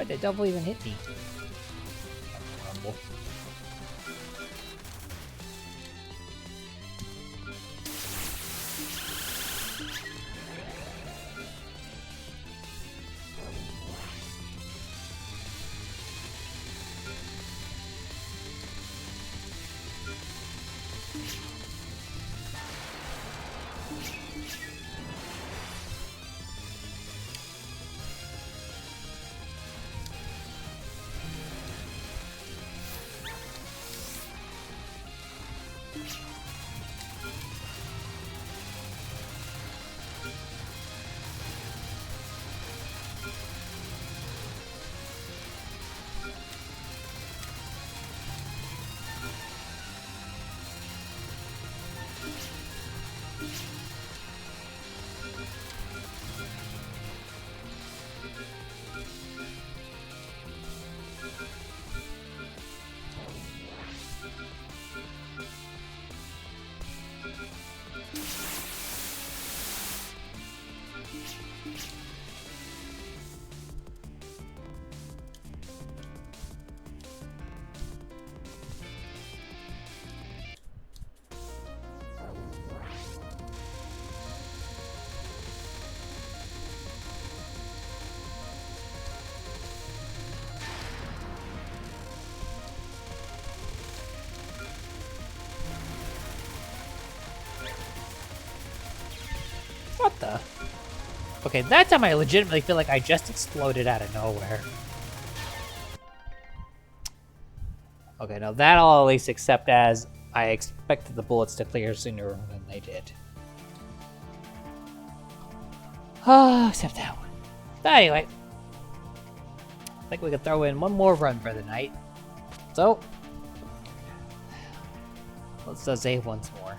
But the double even hit me. Rumble. What the? Okay, that time I legitimately feel like I just exploded out of nowhere. Okay, now that I'll at least accept as I expected the bullets to clear sooner than they did. Except that one. But anyway, I think we could throw in one more run for the night. So, let's save once more.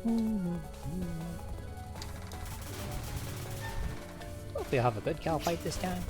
Hope we have a good cow fight this time.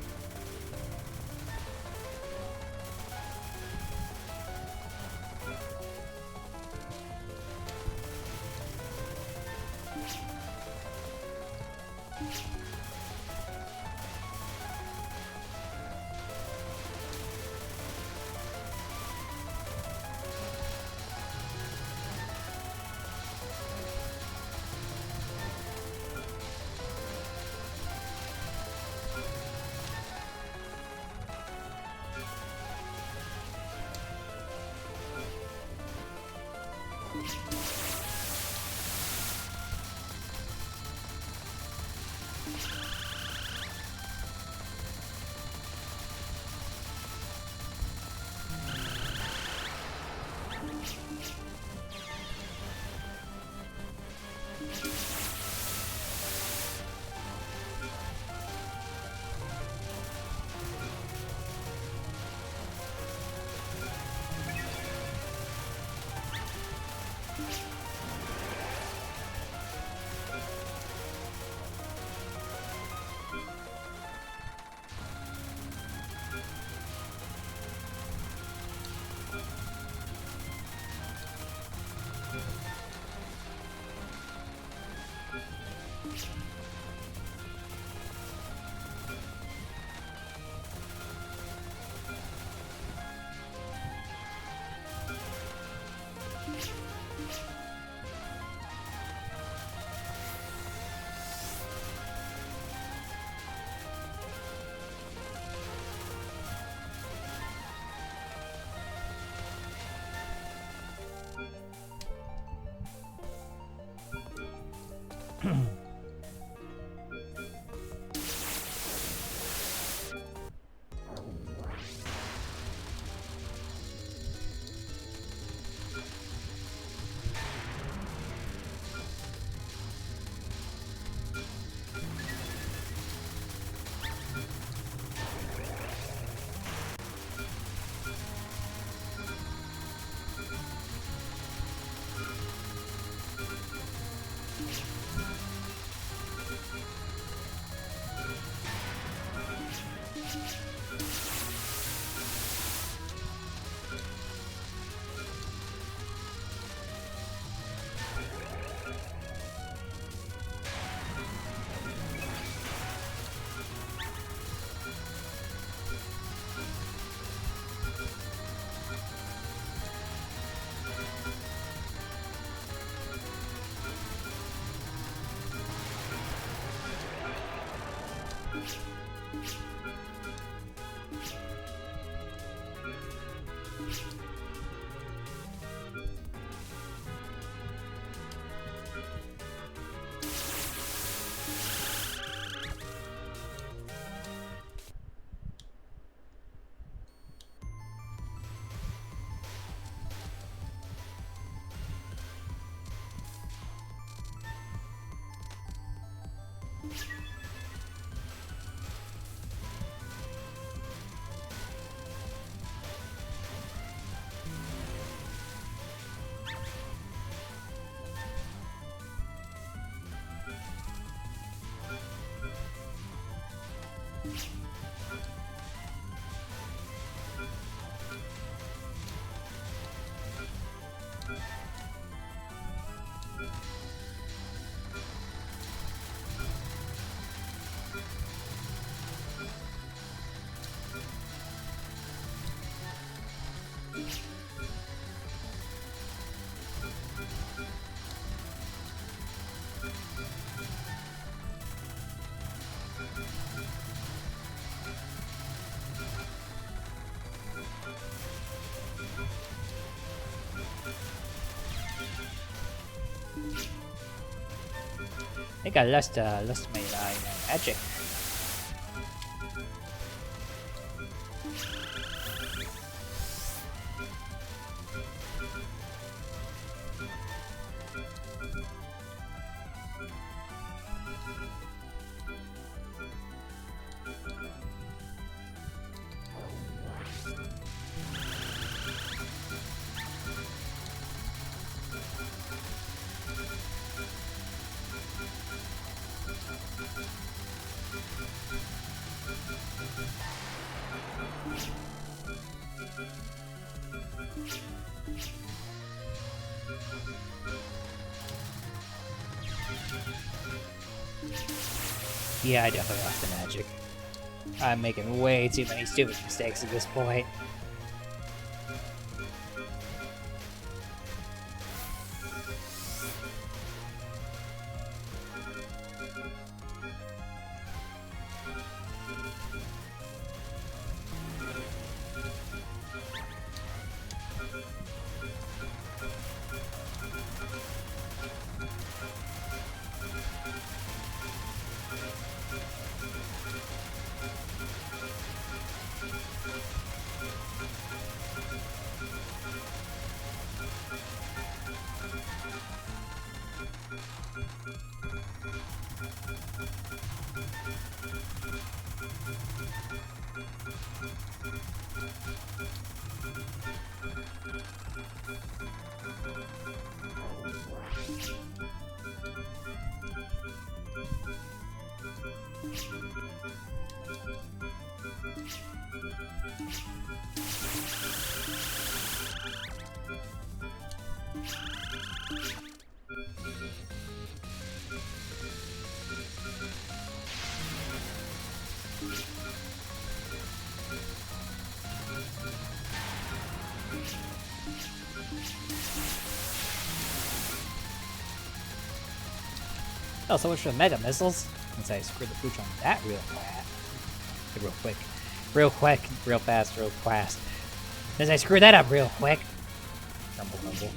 I think I lost my magic. Yeah, I definitely lost the magic. I'm making way too many stupid mistakes at this point. Oh, so much for the mega missiles. Since I screwed the pooch on that real fast. Real quick. Real quick. Real fast. Real fast. Since I screwed that up real quick. Rumble, rumble.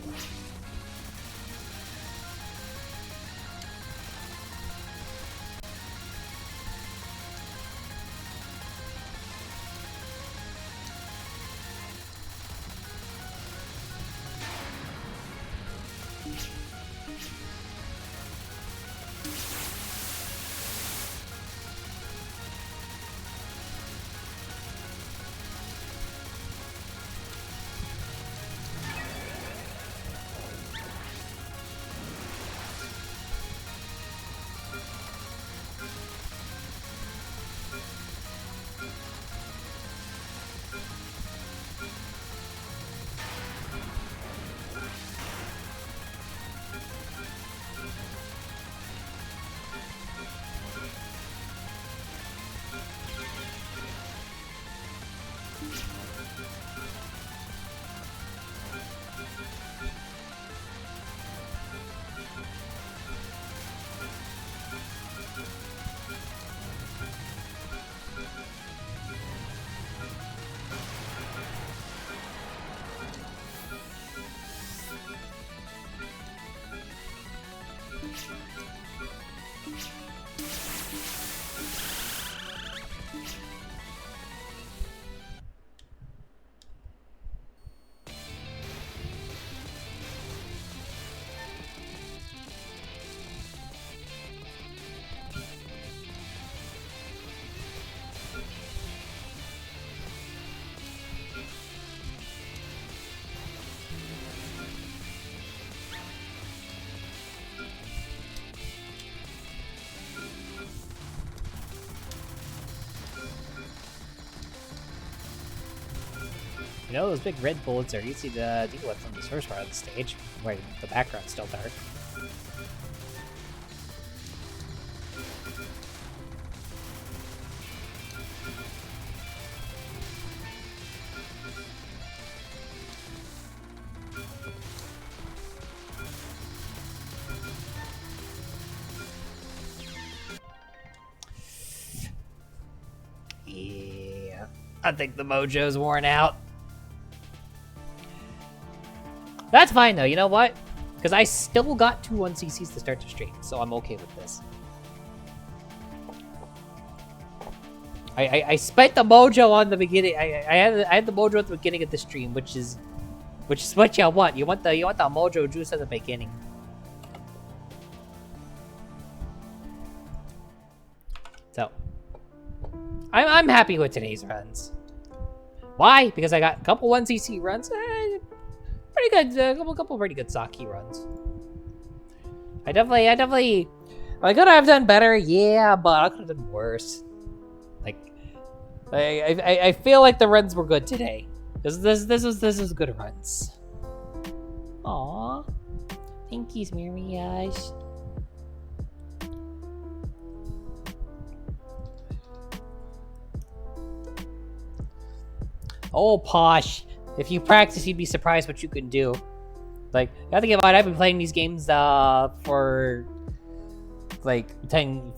You know, those big red bullets are easy to deal with from the first part of the stage, where the background's still dark. Yeah, I think the mojo's worn out. That's fine though, you know what? Because I still got 2 1cc's to start the stream, so I'm okay with this. I spent the mojo on the beginning. I had the mojo at the beginning of the stream, which is what you want. You want the mojo juice at the beginning. So I'm happy with today's runs. Why? Because I got a couple 1cc runs. Pretty good, a couple pretty good Saki runs. I could have done better, yeah, but I could have done worse. Like, I feel like the runs were good today. This is good runs. Aww, thank you, Miriash. Oh, Posh. If you practice, you'd be surprised what you can do. Like, you have to get in mind, I've been playing these games for like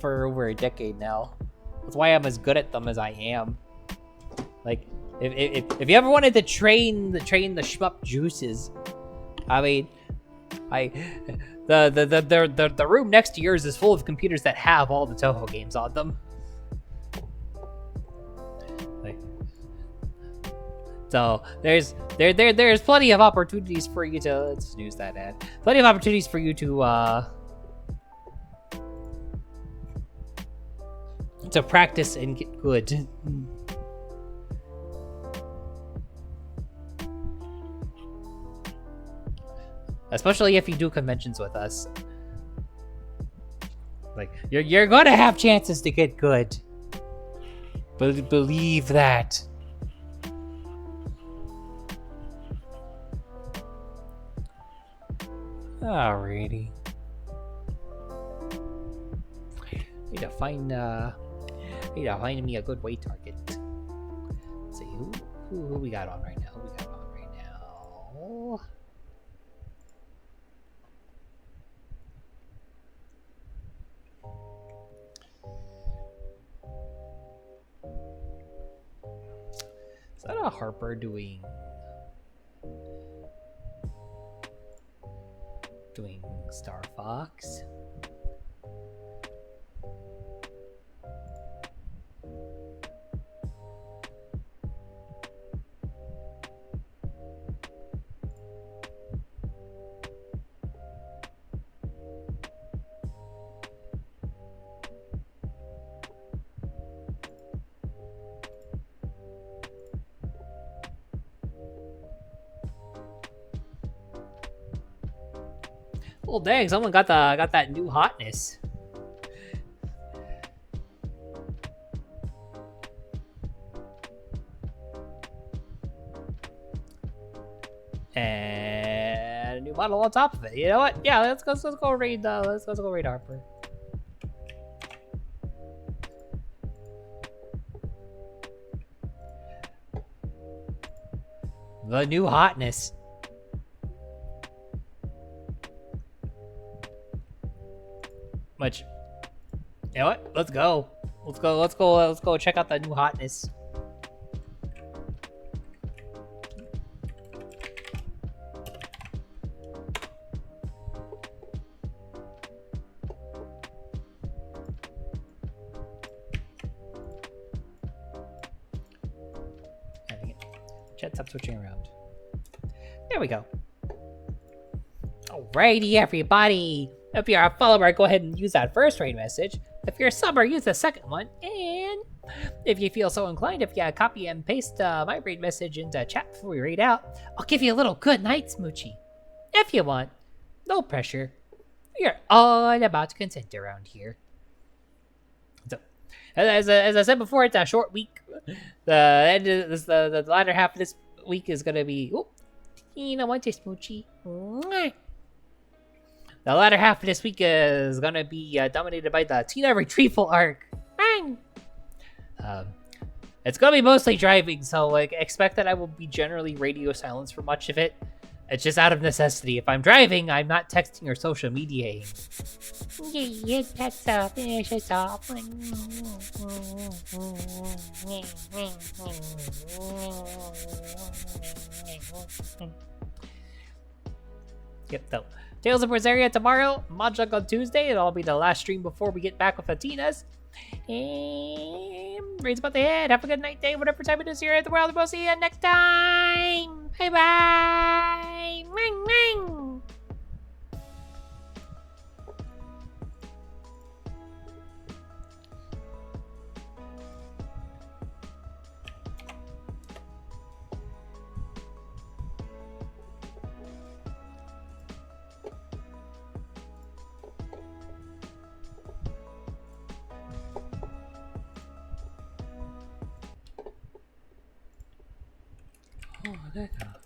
for over a decade now. That's why I'm as good at them as I am. Like, if you ever wanted to train the shmup juices, I mean, the room next to yours is full of computers that have all the Touhou games on them. Like, so there's plenty of opportunities for you to let's snooze that ad. Plenty of opportunities for you to practice and get good. Especially if you do conventions with us. Like, you're gonna have chances to get good. Believe that. Alrighty. Need to find me a good weight target. Let's see who we got on right now. Is that a Harper doing Star Fox? Well, dang! Someone got that new hotness. And a new model on top of it. You know what? Yeah, let's go raid. Let's go raid Harper. The new hotness. Which, you know what? Let's go check out the new hotness. Chat, stop switching around. There we go. Alrighty, everybody. If you're a follower, go ahead and use that first raid message. If you're a subber, use the second one. And if you feel so inclined, if you copy and paste my raid message into chat before we raid out, I'll give you a little good night smoochie. If you want. No pressure. You're all about consent around here. So, as I said before, it's a short week. The latter half of this week is going to be... Oh, you know what, smoochie? Mwah. The latter half of this week is gonna be dominated by the Tina retrieval arc. It's gonna be mostly driving, so like expect that I will be generally radio silence for much of it. It's just out of necessity. If I'm driving, I'm not texting or social mediating. Yep, so Tales of Rosaria tomorrow, Mahjong on Tuesday. It'll all be the last stream before we get back with Atinas. And raids about the head. Have a good night, day, whatever time it is here at the world. We'll see you next time. Bye bye. Ring, ring. Oh, there you go.